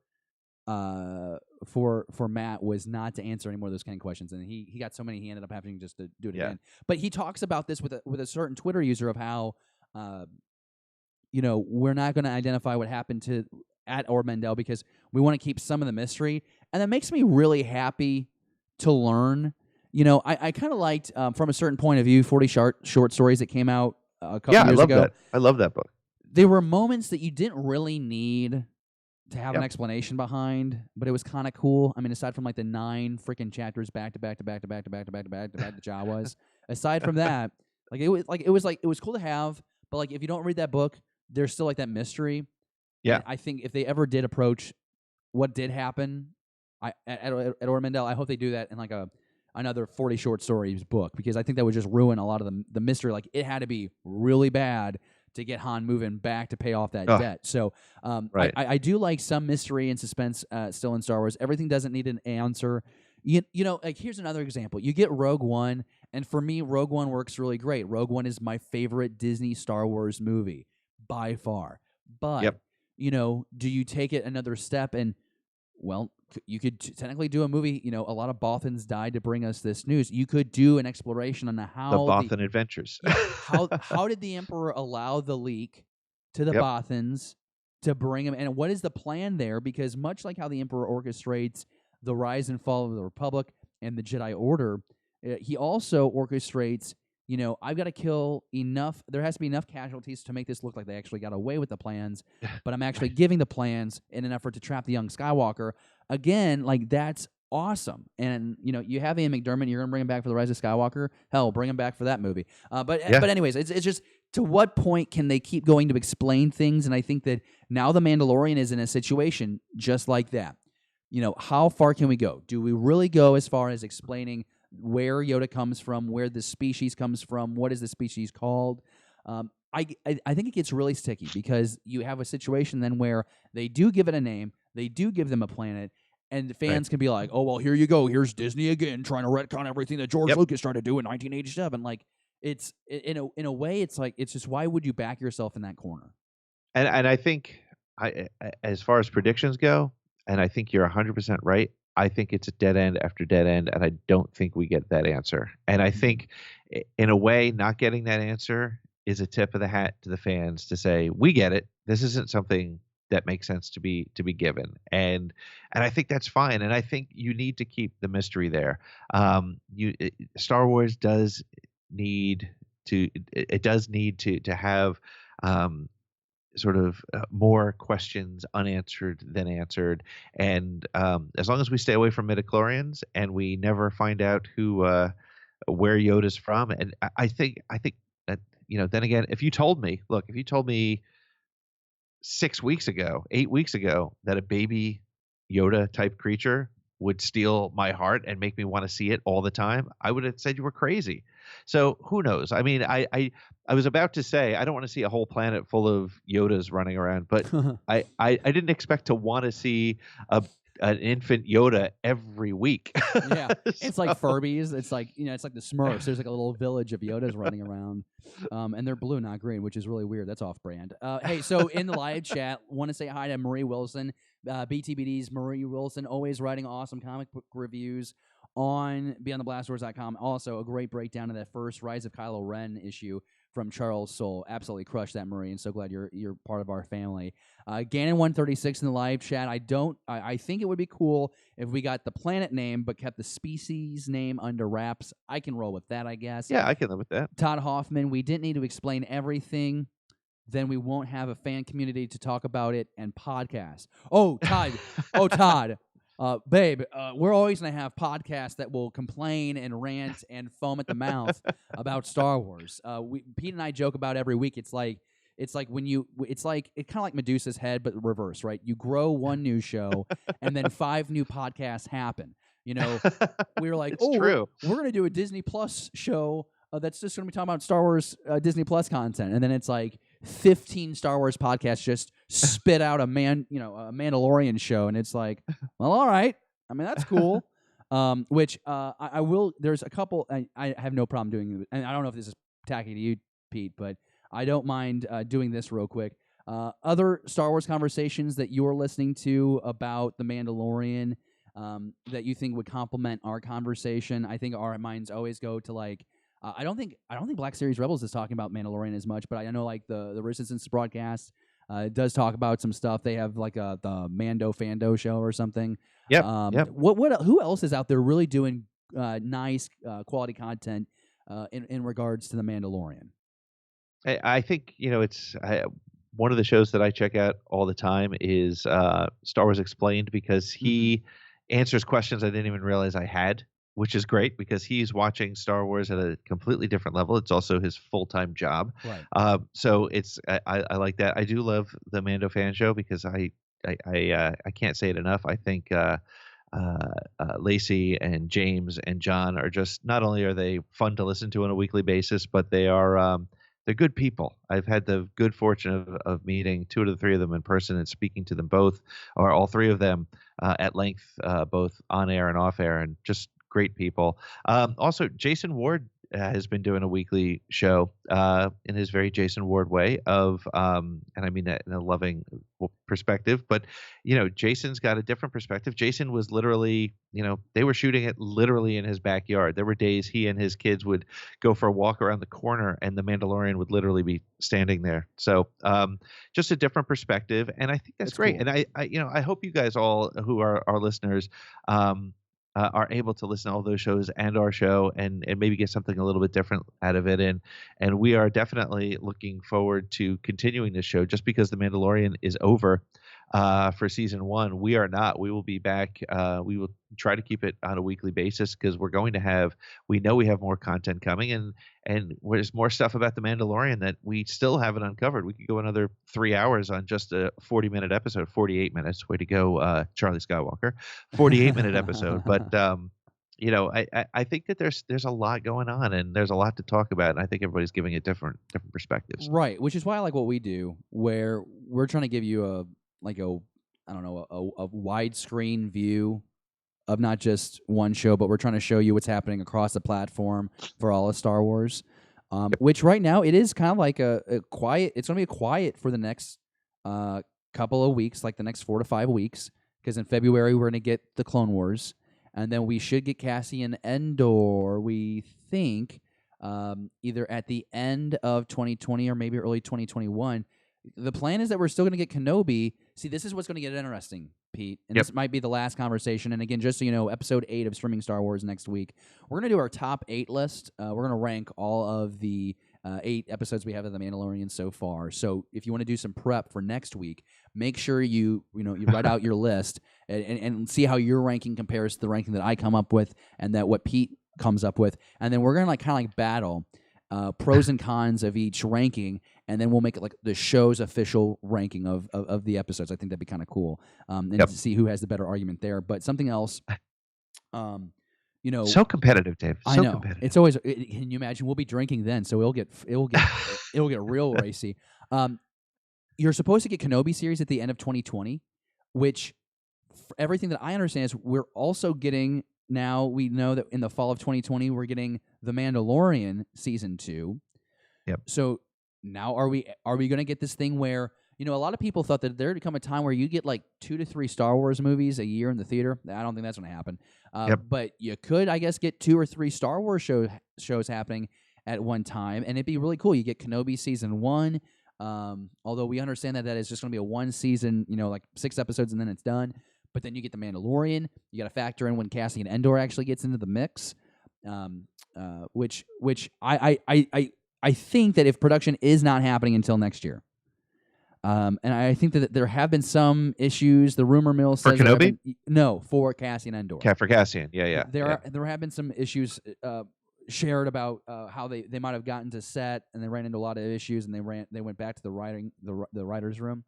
Speaker 2: Matt was not to answer any more of those kind of questions, and he got so many he ended up having just to do it again. But he talks about this with a certain Twitter user of how we're not going to identify what happened at Ord Mantell because we want to keep some of the mystery, and that makes me really happy to learn. I kind of liked, from a certain point of view, 40 short stories that came out a couple years ago.
Speaker 3: I love that book.
Speaker 2: There were moments that you didn't really need to have an explanation behind, but it was kind of cool. I mean, aside from like the 9 freaking chapters back to Jawas, aside from that, it was cool to have. But like, if you don't read that book, there's still like that mystery.
Speaker 3: Yeah,
Speaker 2: and I think if they ever did approach what did happen at Ord Mantell, I hope they do that in like another 40 short stories book, because I think that would just ruin a lot of the mystery. Like, it had to be really bad to get Han moving back to pay off that debt. So I do like some mystery and suspense still in Star Wars. Everything doesn't need an answer. Like, here's another example. You get Rogue One, and for me, Rogue One works really great. Rogue One is my favorite Disney Star Wars movie. by far. But
Speaker 3: Yep.
Speaker 2: do you take it another step and, well, you could technically do a movie. A lot of Bothans died to bring us this news. You could do an exploration on
Speaker 3: The
Speaker 2: how
Speaker 3: Bothan Adventures.
Speaker 2: how did the Emperor allow the leak to the
Speaker 3: Yep.
Speaker 2: Bothans to bring him, and what is the plan there? Because much like how the Emperor orchestrates the rise and fall of the Republic and the Jedi Order, he also orchestrates, I've got to kill enough. There has to be enough casualties to make this look like they actually got away with the plans, but I'm actually giving the plans in an effort to trap the young Skywalker. Again, like, that's awesome. And, you have Ian McDermott, you're going to bring him back for the Rise of Skywalker. Hell, bring him back for that movie. But anyways, it's just, to what point can they keep going to explain things? And I think that now the Mandalorian is in a situation just like that. How far can we go? Do we really go as far as explaining where Yoda comes from, where the species comes from, what is the species called? I think it gets really sticky because you have a situation then where they do give it a name, they do give them a planet, and fans can be like, oh, well, here you go. Here's Disney again trying to retcon everything that George Lucas tried to do in 1987. Like, it's in a way, it's like, it's just, why would you back yourself in that corner?
Speaker 3: And I think, as far as predictions go, and I think you're 100% right. I think it's a dead end after dead end, and I don't think we get that answer. And I think, in a way, not getting that answer is a tip of the hat to the fans to say, we get it. This isn't something that makes sense to be given, and I think that's fine. And I think you need to keep the mystery there. Star Wars does need to have sort of more questions unanswered than answered, and as long as we stay away from midichlorians and we never find out where Yoda's from, and I think that, then again, if you told me 6 weeks ago, 8 weeks ago, that a baby Yoda type creature would steal my heart and make me want to see it all the time, I would have said you were crazy. So who knows? I mean, I was about to say I don't want to see a whole planet full of Yodas running around, but I didn't expect to want to see an infant Yoda every week.
Speaker 2: Yeah, it's like Furbies. It's like it's like the Smurfs. There's like a little village of Yodas running around, and they're blue, not green, which is really weird. That's off brand. Hey, so in the live chat, want to say hi to Marie Wilson, BTBD's Marie Wilson, always writing awesome comic book reviews on BeyondTheBlastDoors.com. Also, a great breakdown of that first Rise of Kylo Ren issue from Charles Soule. Absolutely crushed that, Marie, and so glad you're part of our family. Gannon 136 in the live chat. I think it would be cool if we got the planet name but kept the species name under wraps. I can roll with that, I guess.
Speaker 3: Yeah, I can live with that.
Speaker 2: Todd Hoffman, we didn't need to explain everything. Then we won't have a fan community to talk about it and podcast. Oh, Todd. Todd. Babe, we're always going to have podcasts that will complain and rant and foam at the mouth about Star Wars. Pete and I joke about every week. It's kind of like Medusa's head, but reverse, right? You grow one new show, and then 5 new podcasts happen. We were like,
Speaker 3: true.
Speaker 2: We're going to do a Disney Plus show that's just going to be talking about Star Wars Disney Plus content, and then it's like 15 Star Wars podcasts just spit out a Mandalorian show, and it's like, well, all right. I mean, that's cool. Which I will. There's a couple. I have no problem doing, and I don't know if this is tacky to you, Pete, but I don't mind doing this real quick. Other Star Wars conversations that you're listening to about the Mandalorian that you think would complement our conversation. I think our minds always go to like. I don't think Black Series Rebels is talking about Mandalorian as much, but I know like the Resistance broadcast does talk about some stuff. They have like the Mando Fando show or something.
Speaker 3: Yep.
Speaker 2: Who else is out there really doing nice quality content in regards to the Mandalorian?
Speaker 3: I think it's one of the shows that I check out all the time is Star Wars Explained, because he answers questions I didn't even realize I had, which is great because he's watching Star Wars at a completely different level. It's also his full-time job.
Speaker 2: Right.
Speaker 3: So it's I like that. I do love the Mando fan show because I can't say it enough. I think Lacey and James and John are just, not only are they fun to listen to on a weekly basis, but they're good people. I've had the good fortune of meeting 2 of the 3 of them in person and speaking to them both, or all 3 of them at length, both on air and off air, and just great people. Also, Jason Ward has been doing a weekly show in his very Jason Ward way of, and I mean that in a loving perspective, but Jason's got a different perspective. Jason was literally, they were shooting it literally in his backyard. There were days he and his kids would go for a walk around the corner and the Mandalorian would literally be standing there. So just a different perspective, and I think that's great.
Speaker 2: Cool.
Speaker 3: And I hope you guys all who are our listeners are able to listen to all those shows and our show and maybe get something a little bit different out of it. And we are definitely looking forward to continuing this show. Just because The Mandalorian is over for season 1, we are not. We will be back. We will try to keep it on a weekly basis because we know we have more content coming, and there's more stuff about The Mandalorian that we still haven't uncovered. We could go another 3 hours on just a 40-minute episode, 48 minutes. Way to go, Charlie Skywalker. 48-minute episode. But I think that there's a lot going on and there's a lot to talk about, and I think everybody's giving it different perspectives.
Speaker 2: Right, which is why I like what we do, where we're trying to give you a widescreen view of not just one show, but we're trying to show you what's happening across the platform for all of Star Wars. Which right now it is kind of like a quiet. It's going to be quiet for the next couple of weeks, like the next 4 to 5 weeks, because in February we're going to get the Clone Wars, and then we should get Cassian Andor. We think either at the end of 2020 or maybe early 2021. The plan is that we're still going to get Kenobi. See, this is what's going to get interesting, Pete. And this might be the last conversation. And again, just so you know, episode 8 of Streaming Star Wars next week. We're going to do our top 8 list. We're going to rank all of the 8 episodes we have of The Mandalorian so far. So if you want to do some prep for next week, make sure you write out your list and see how your ranking compares to the ranking that I come up with and that what Pete comes up with. And then we're going to kind of battle pros and cons of each ranking, and then we'll make it like the show's official ranking of the episodes. I think that'd be kind of cool, and to see who has the better argument there. But something else,
Speaker 3: so competitive, Dave. So
Speaker 2: I know
Speaker 3: competitive.
Speaker 2: it's always. Can you imagine? We'll be drinking then, so it'll get real racy. You're supposed to get Kenobi series at the end of 2020, which, for everything that I understand, is we're also getting. Now we know that in the fall of 2020 we're getting The Mandalorian season 2.
Speaker 3: Yep.
Speaker 2: So now are we going to get this thing where a lot of people thought that there'd come a time where you get like 2 to 3 Star Wars movies a year in the theater. I don't think that's going to happen. But you could, I guess, get 2 or 3 Star Wars shows happening at one time, and it'd be really cool. You get Kenobi season 1. Although we understand that is just going to be a 1 season, like 6 episodes and then it's done. But then you get The Mandalorian. You got to factor in when Cassian Andor actually gets into the mix, which I think that if production is not happening until next year, and I think that there have been some issues. The rumor mill says
Speaker 3: for Kenobi?
Speaker 2: For Cassian Andor.
Speaker 3: For Cassian, yeah.
Speaker 2: There have been some issues shared about how they might have gotten to set and they ran into a lot of issues and they went back to the writers' room.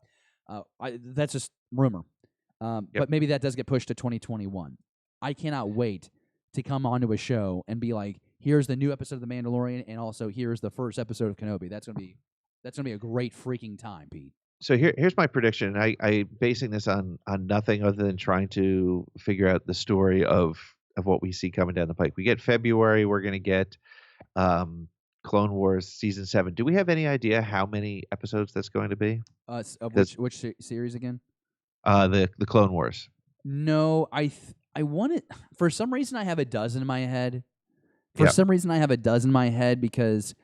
Speaker 2: That's just rumor. But maybe that does get pushed to 2021. I cannot wait to come onto a show and be like, here's the new episode of The Mandalorian, and also here's the first episode of Kenobi. That's gonna be a great freaking time, Pete.
Speaker 3: So here's my prediction. I basing this on nothing other than trying to figure out the story of what we see coming down the pike. We get February. We're gonna get Clone Wars season 7. Do we have any idea how many episodes that's going to be?
Speaker 2: Which series again?
Speaker 3: The Clone Wars.
Speaker 2: No, I want it. For some reason, I have a dozen in my head. Some reason, I have a dozen in my head because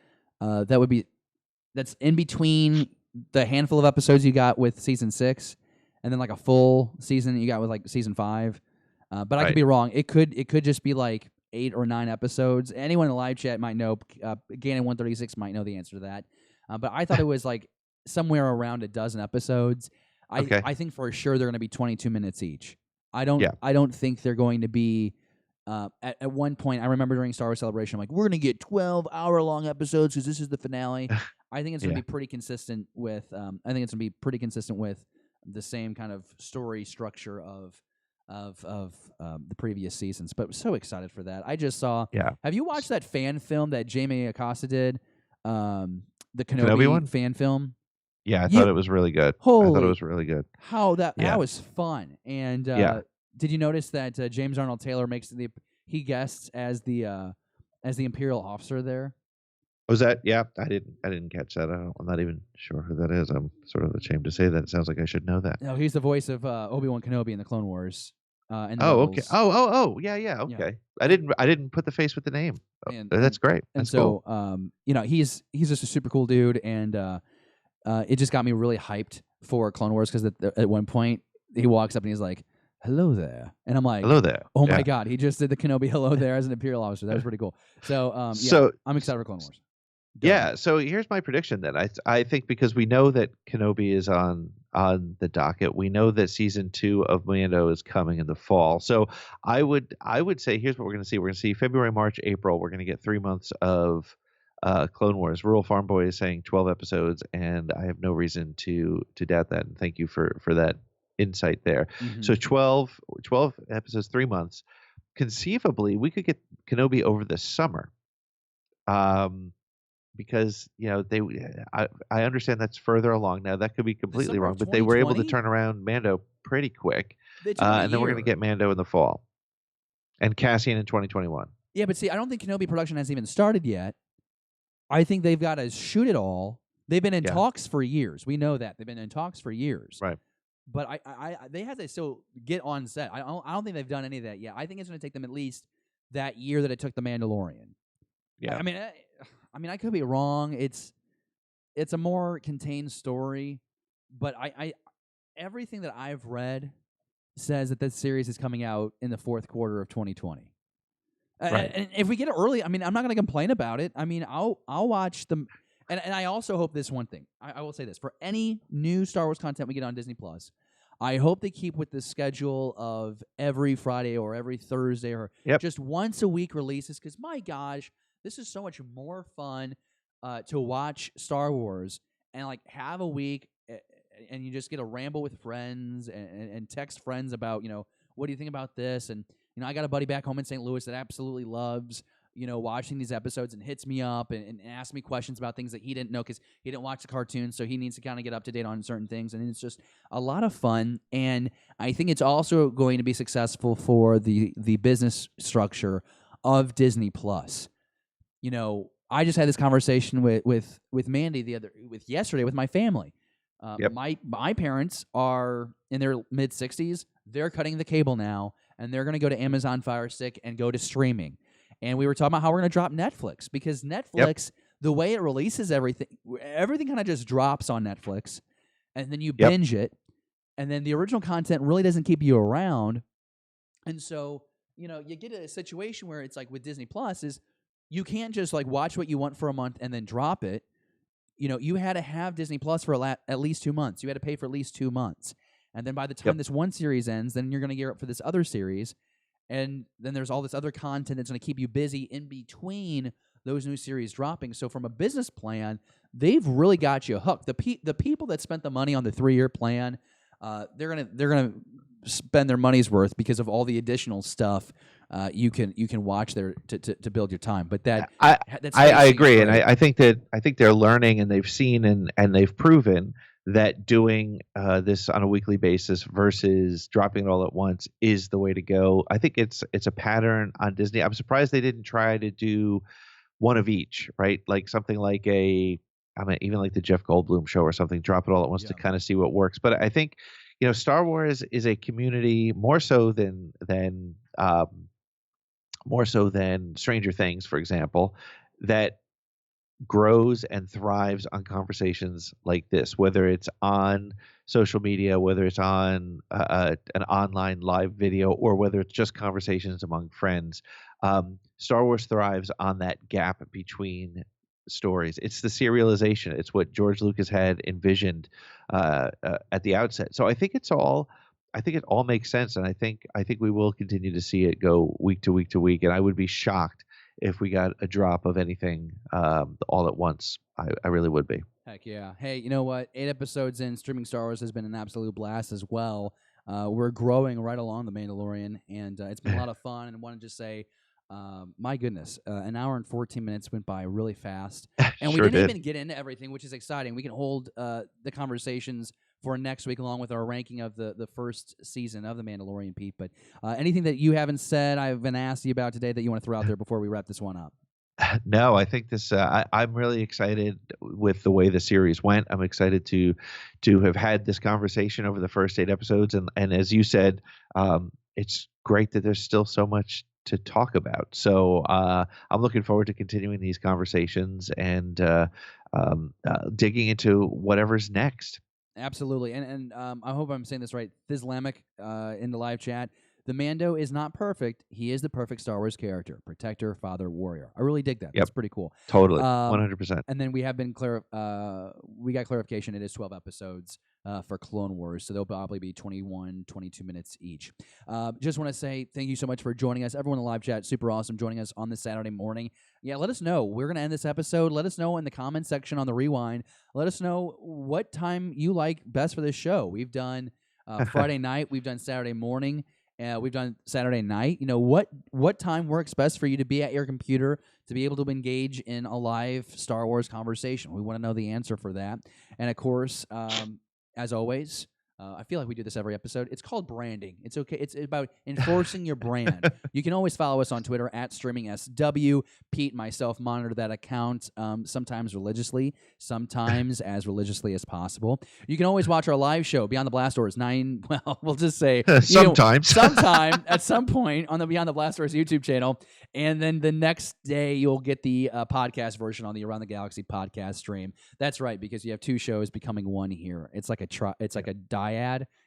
Speaker 2: that's in between the handful of episodes you got with season 6, and then like a full season that you got with like season 5. But I could be wrong. It could just be like 8 or 9 episodes. Anyone in the live chat might know. Ganon136 might know the answer to that. But I thought it was like somewhere around a dozen episodes. I think for sure they're going to be 22 minutes each. I don't think they're going to be. At one point, I remember during Star Wars Celebration, I'm like, we're going to get 12-hour-long episodes because this is the finale. I think it's going to be pretty consistent with. The same kind of story structure of the previous seasons. But so excited for that. I just saw.
Speaker 3: Yeah.
Speaker 2: Have you watched that fan film that Jamie Acosta did? The Kenobi one? Fan film.
Speaker 3: Yeah, I thought it was really good. I thought it was really good.
Speaker 2: That was fun. And did you notice that James Arnold Taylor he guests as the as the Imperial officer there.
Speaker 3: Was that? Yeah, I didn't catch that. I'm not even sure who that is. I'm sort of ashamed to say that. It sounds like I should know that.
Speaker 2: No, he's the voice of Obi-Wan Kenobi in the Clone Wars. And the
Speaker 3: Oh, okay.
Speaker 2: Rebels.
Speaker 3: Oh, yeah. Okay. I didn't put the face with the name. That's great.
Speaker 2: And
Speaker 3: That's
Speaker 2: so,
Speaker 3: cool.
Speaker 2: He's just a super cool dude, and it just got me really hyped for Clone Wars because at one point he walks up and he's like, "Hello there," and I'm like,
Speaker 3: Hello there.
Speaker 2: "Oh
Speaker 3: Yeah.
Speaker 2: my god, he just did the Kenobi hello there as an Imperial officer." That was pretty cool. So, I'm excited for Clone Wars.
Speaker 3: Yeah, so here's my prediction then. I think because we know that Kenobi is on the docket, we know that season 2 of Mando is coming in the fall. So I would say here's what we're going to see. We're going to see February, March, April. We're going to get 3 months of Clone Wars. Rural Farm Boy is saying 12 episodes, and I have no reason to doubt that. And thank you for that insight there.
Speaker 2: Mm-hmm.
Speaker 3: So 12 episodes, 3 months. Conceivably, we could get Kenobi over the summer. Because I understand that's further along now. That could be completely wrong, but they were able to turn around Mando pretty quick, and then we're going to get Mando in the fall, and Cassian in 2021.
Speaker 2: Yeah, but see, I don't think Kenobi production has even started yet. I think they've got to shoot it all. They've been in talks for years. We know that they've been in talks for years.
Speaker 3: Right.
Speaker 2: But they have to still get on set. I don't think they've done any of that yet. I think it's going to take them at least that year that it took The Mandalorian.
Speaker 3: Yeah.
Speaker 2: I mean, I could be wrong. It's a more contained story, but I everything that I've read says that this series is coming out in the fourth quarter of 2020.
Speaker 3: Right.
Speaker 2: And if we get it early, I mean, I'm not going to complain about it. I mean, I'll watch them, and I also hope this one thing. I will say this for any new Star Wars content we get on Disney Plus. I hope they keep with the schedule of every Friday or every Thursday or just once a week releases. Because my gosh, this is so much more fun to watch Star Wars and like have a week and you just get to ramble with friends and text friends about, what do you think about this? And, I got a buddy back home in St. Louis that absolutely loves, watching these episodes and hits me up and asks me questions about things that he didn't know because he didn't watch the cartoon. So he needs to kind of get up to date on certain things. And it's just a lot of fun. And I think it's also going to be successful for the business structure of Disney Plus. I just had this conversation with Mandy yesterday with my family. My parents are in their mid-60s. They're cutting the cable now, and they're going to go to Amazon Fire Stick and go to streaming. And we were talking about how we're going to drop Netflix because Netflix, the way it releases everything kind of just drops on Netflix, and then you binge it, and then the original content really doesn't keep you around. And so, you get a situation where it's like with Disney Plus is you can't just like watch what you want for a month and then drop it. You had to have Disney Plus for at least 2 months. You had to pay for at least 2 months. And then by the time this one series ends, then you're going to gear up for this other series. And then there's all this other content that's going to keep you busy in between those new series dropping. So from a business plan, they've really got you hooked. The people that spent the money on the 3-year plan, they're gonna spend their money's worth because of all the additional stuff you can watch there to build your time. But I
Speaker 3: agree, and I think they're learning and they've seen and they've proven that doing this on a weekly basis versus dropping it all at once is the way to go. I think it's a pattern on Disney. I'm surprised they didn't try to do one of each, right? Like something like even like the Jeff Goldblum show or something, drop it all at once to kind of see what works. But I think, Star Wars is a community more so than Stranger Things, for example, that grows and thrives on conversations like this, whether it's on social media, whether it's on an online live video, or whether it's just conversations among friends. Star Wars thrives on that gap between stories. It's the serialization. It's what George Lucas had envisioned at the outset. So I think it all makes sense, and I think we will continue to see it go week to week to week. And I would be shocked if we got a drop of anything all at once. I really would be.
Speaker 2: Heck yeah. Hey, you know what? 8 episodes in, streaming Star Wars has been an absolute blast as well. We're growing right along The Mandalorian, and it's been a lot of fun. And I want to just say, my goodness, an hour and 14 minutes went by really fast. And we didn't even get into everything, which is exciting. We can hold the conversations for next week along with our ranking of the first season of The Mandalorian, Pete. But anything that you haven't said, I've been asked you about today that you want to throw out there before we wrap this one up?
Speaker 3: No, I think this. I'm really excited with the way the series went. I'm excited to have had this conversation over the first 8 episodes, and as you said, it's great that there's still so much to talk about. So I'm looking forward to continuing these conversations and digging into whatever's next.
Speaker 2: Absolutely, and I hope I'm saying this right. Thislamic in the live chat. The Mando is not perfect. He is the perfect Star Wars character, protector, father, warrior. I really dig that.
Speaker 3: Yep.
Speaker 2: That's pretty cool.
Speaker 3: Totally, 100%.
Speaker 2: And then we have been we got clarification. It is 12 episodes for Clone Wars, so they'll probably be 21, 22 minutes each. Just want to say thank you so much for joining us. Everyone in the live chat, super awesome joining us on this Saturday morning. Yeah, let us know. We're going to end this episode. Let us know in the comments section on the rewind. Let us know what time you like best for this show. We've done Friday night. We've done Saturday morning. We've done Saturday night. You know, what time works best for you to be at your computer to be able to engage in a live Star Wars conversation? We want to know the answer for that. And of course, as always, I feel like we do this every episode. It's called branding. It's okay. It's about enforcing your brand. You can always follow us on Twitter at StreamingSW. Pete, myself, monitor that account sometimes religiously, sometimes as religiously as possible. You can always watch our live show, Beyond the Blast Doors, we'll just say
Speaker 3: sometimes.
Speaker 2: Sometime, at some point on the Beyond the Blast Doors YouTube channel. And then the next day, you'll get the podcast version on the Around the Galaxy podcast stream. That's right, because you have two shows becoming one here. It's like a dyad.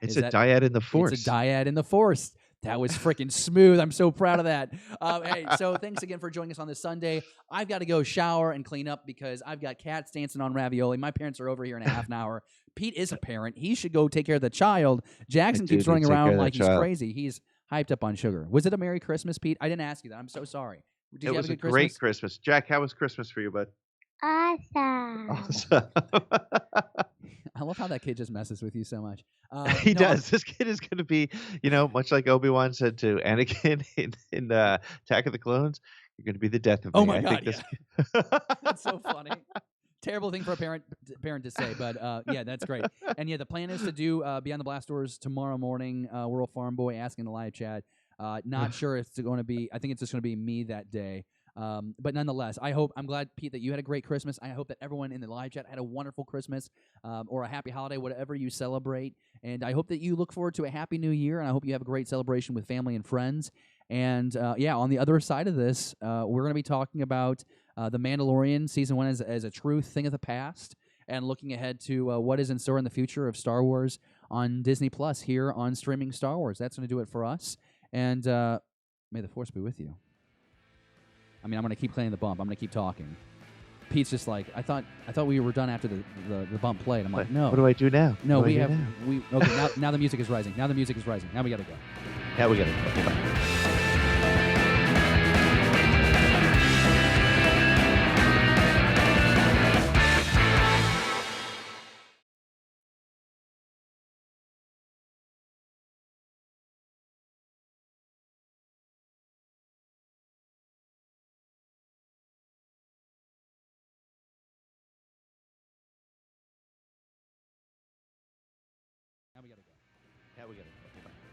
Speaker 3: It's a dyad in the Force.
Speaker 2: It's a dyad in the Force. That was freaking smooth. I'm so proud of that. Hey, so thanks again for joining us on this Sunday. I've got to go shower and clean up because I've got cats dancing on ravioli. My parents are over here in a half an hour. Pete is a parent. He should go take care of the child. Jackson keeps running around like he's crazy. He's hyped up on sugar. Was it a Merry Christmas, Pete? I didn't ask you that. I'm so sorry. Did you
Speaker 3: have
Speaker 2: a good
Speaker 3: great Christmas. Jack, how was Christmas for you, bud?
Speaker 4: Awesome.
Speaker 2: I love how that kid just messes with you so much.
Speaker 3: He does. This kid is going to be, much like Obi-Wan said to Anakin in Attack of the Clones, you're going to be the death of me.
Speaker 2: Oh my God, yeah. That's so funny. Terrible thing for a parent to say, but yeah, that's great. And yeah, the plan is to do Beyond the Blast Doors tomorrow morning. World Farm Boy asking in the live chat. Not sure if it's going to be. I think it's just going to be me that day. But nonetheless, I'm glad, Pete, that you had a great Christmas. I hope that everyone in the live chat had a wonderful Christmas or a happy holiday, whatever you celebrate. And I hope that you look forward to a happy new year, and I hope you have a great celebration with family and friends. And yeah, on the other side of this, we're going to be talking about The Mandalorian Season 1 as a true thing of the past and looking ahead to what is in store in the future of Star Wars on Disney Plus here on Streaming Star Wars. That's going to do it for us. And may the Force be with you. I mean, I'm going to keep playing the bump. I'm going to keep talking. Pete's just like, I thought we were done after the bump played. I'm like, no.
Speaker 3: What do I do now?
Speaker 2: No, okay, now the music is rising. Now the music is rising. Now we got to go.
Speaker 3: Now we got to go. Bye.
Speaker 2: Now we got to go.
Speaker 3: Now we got to go. Bye.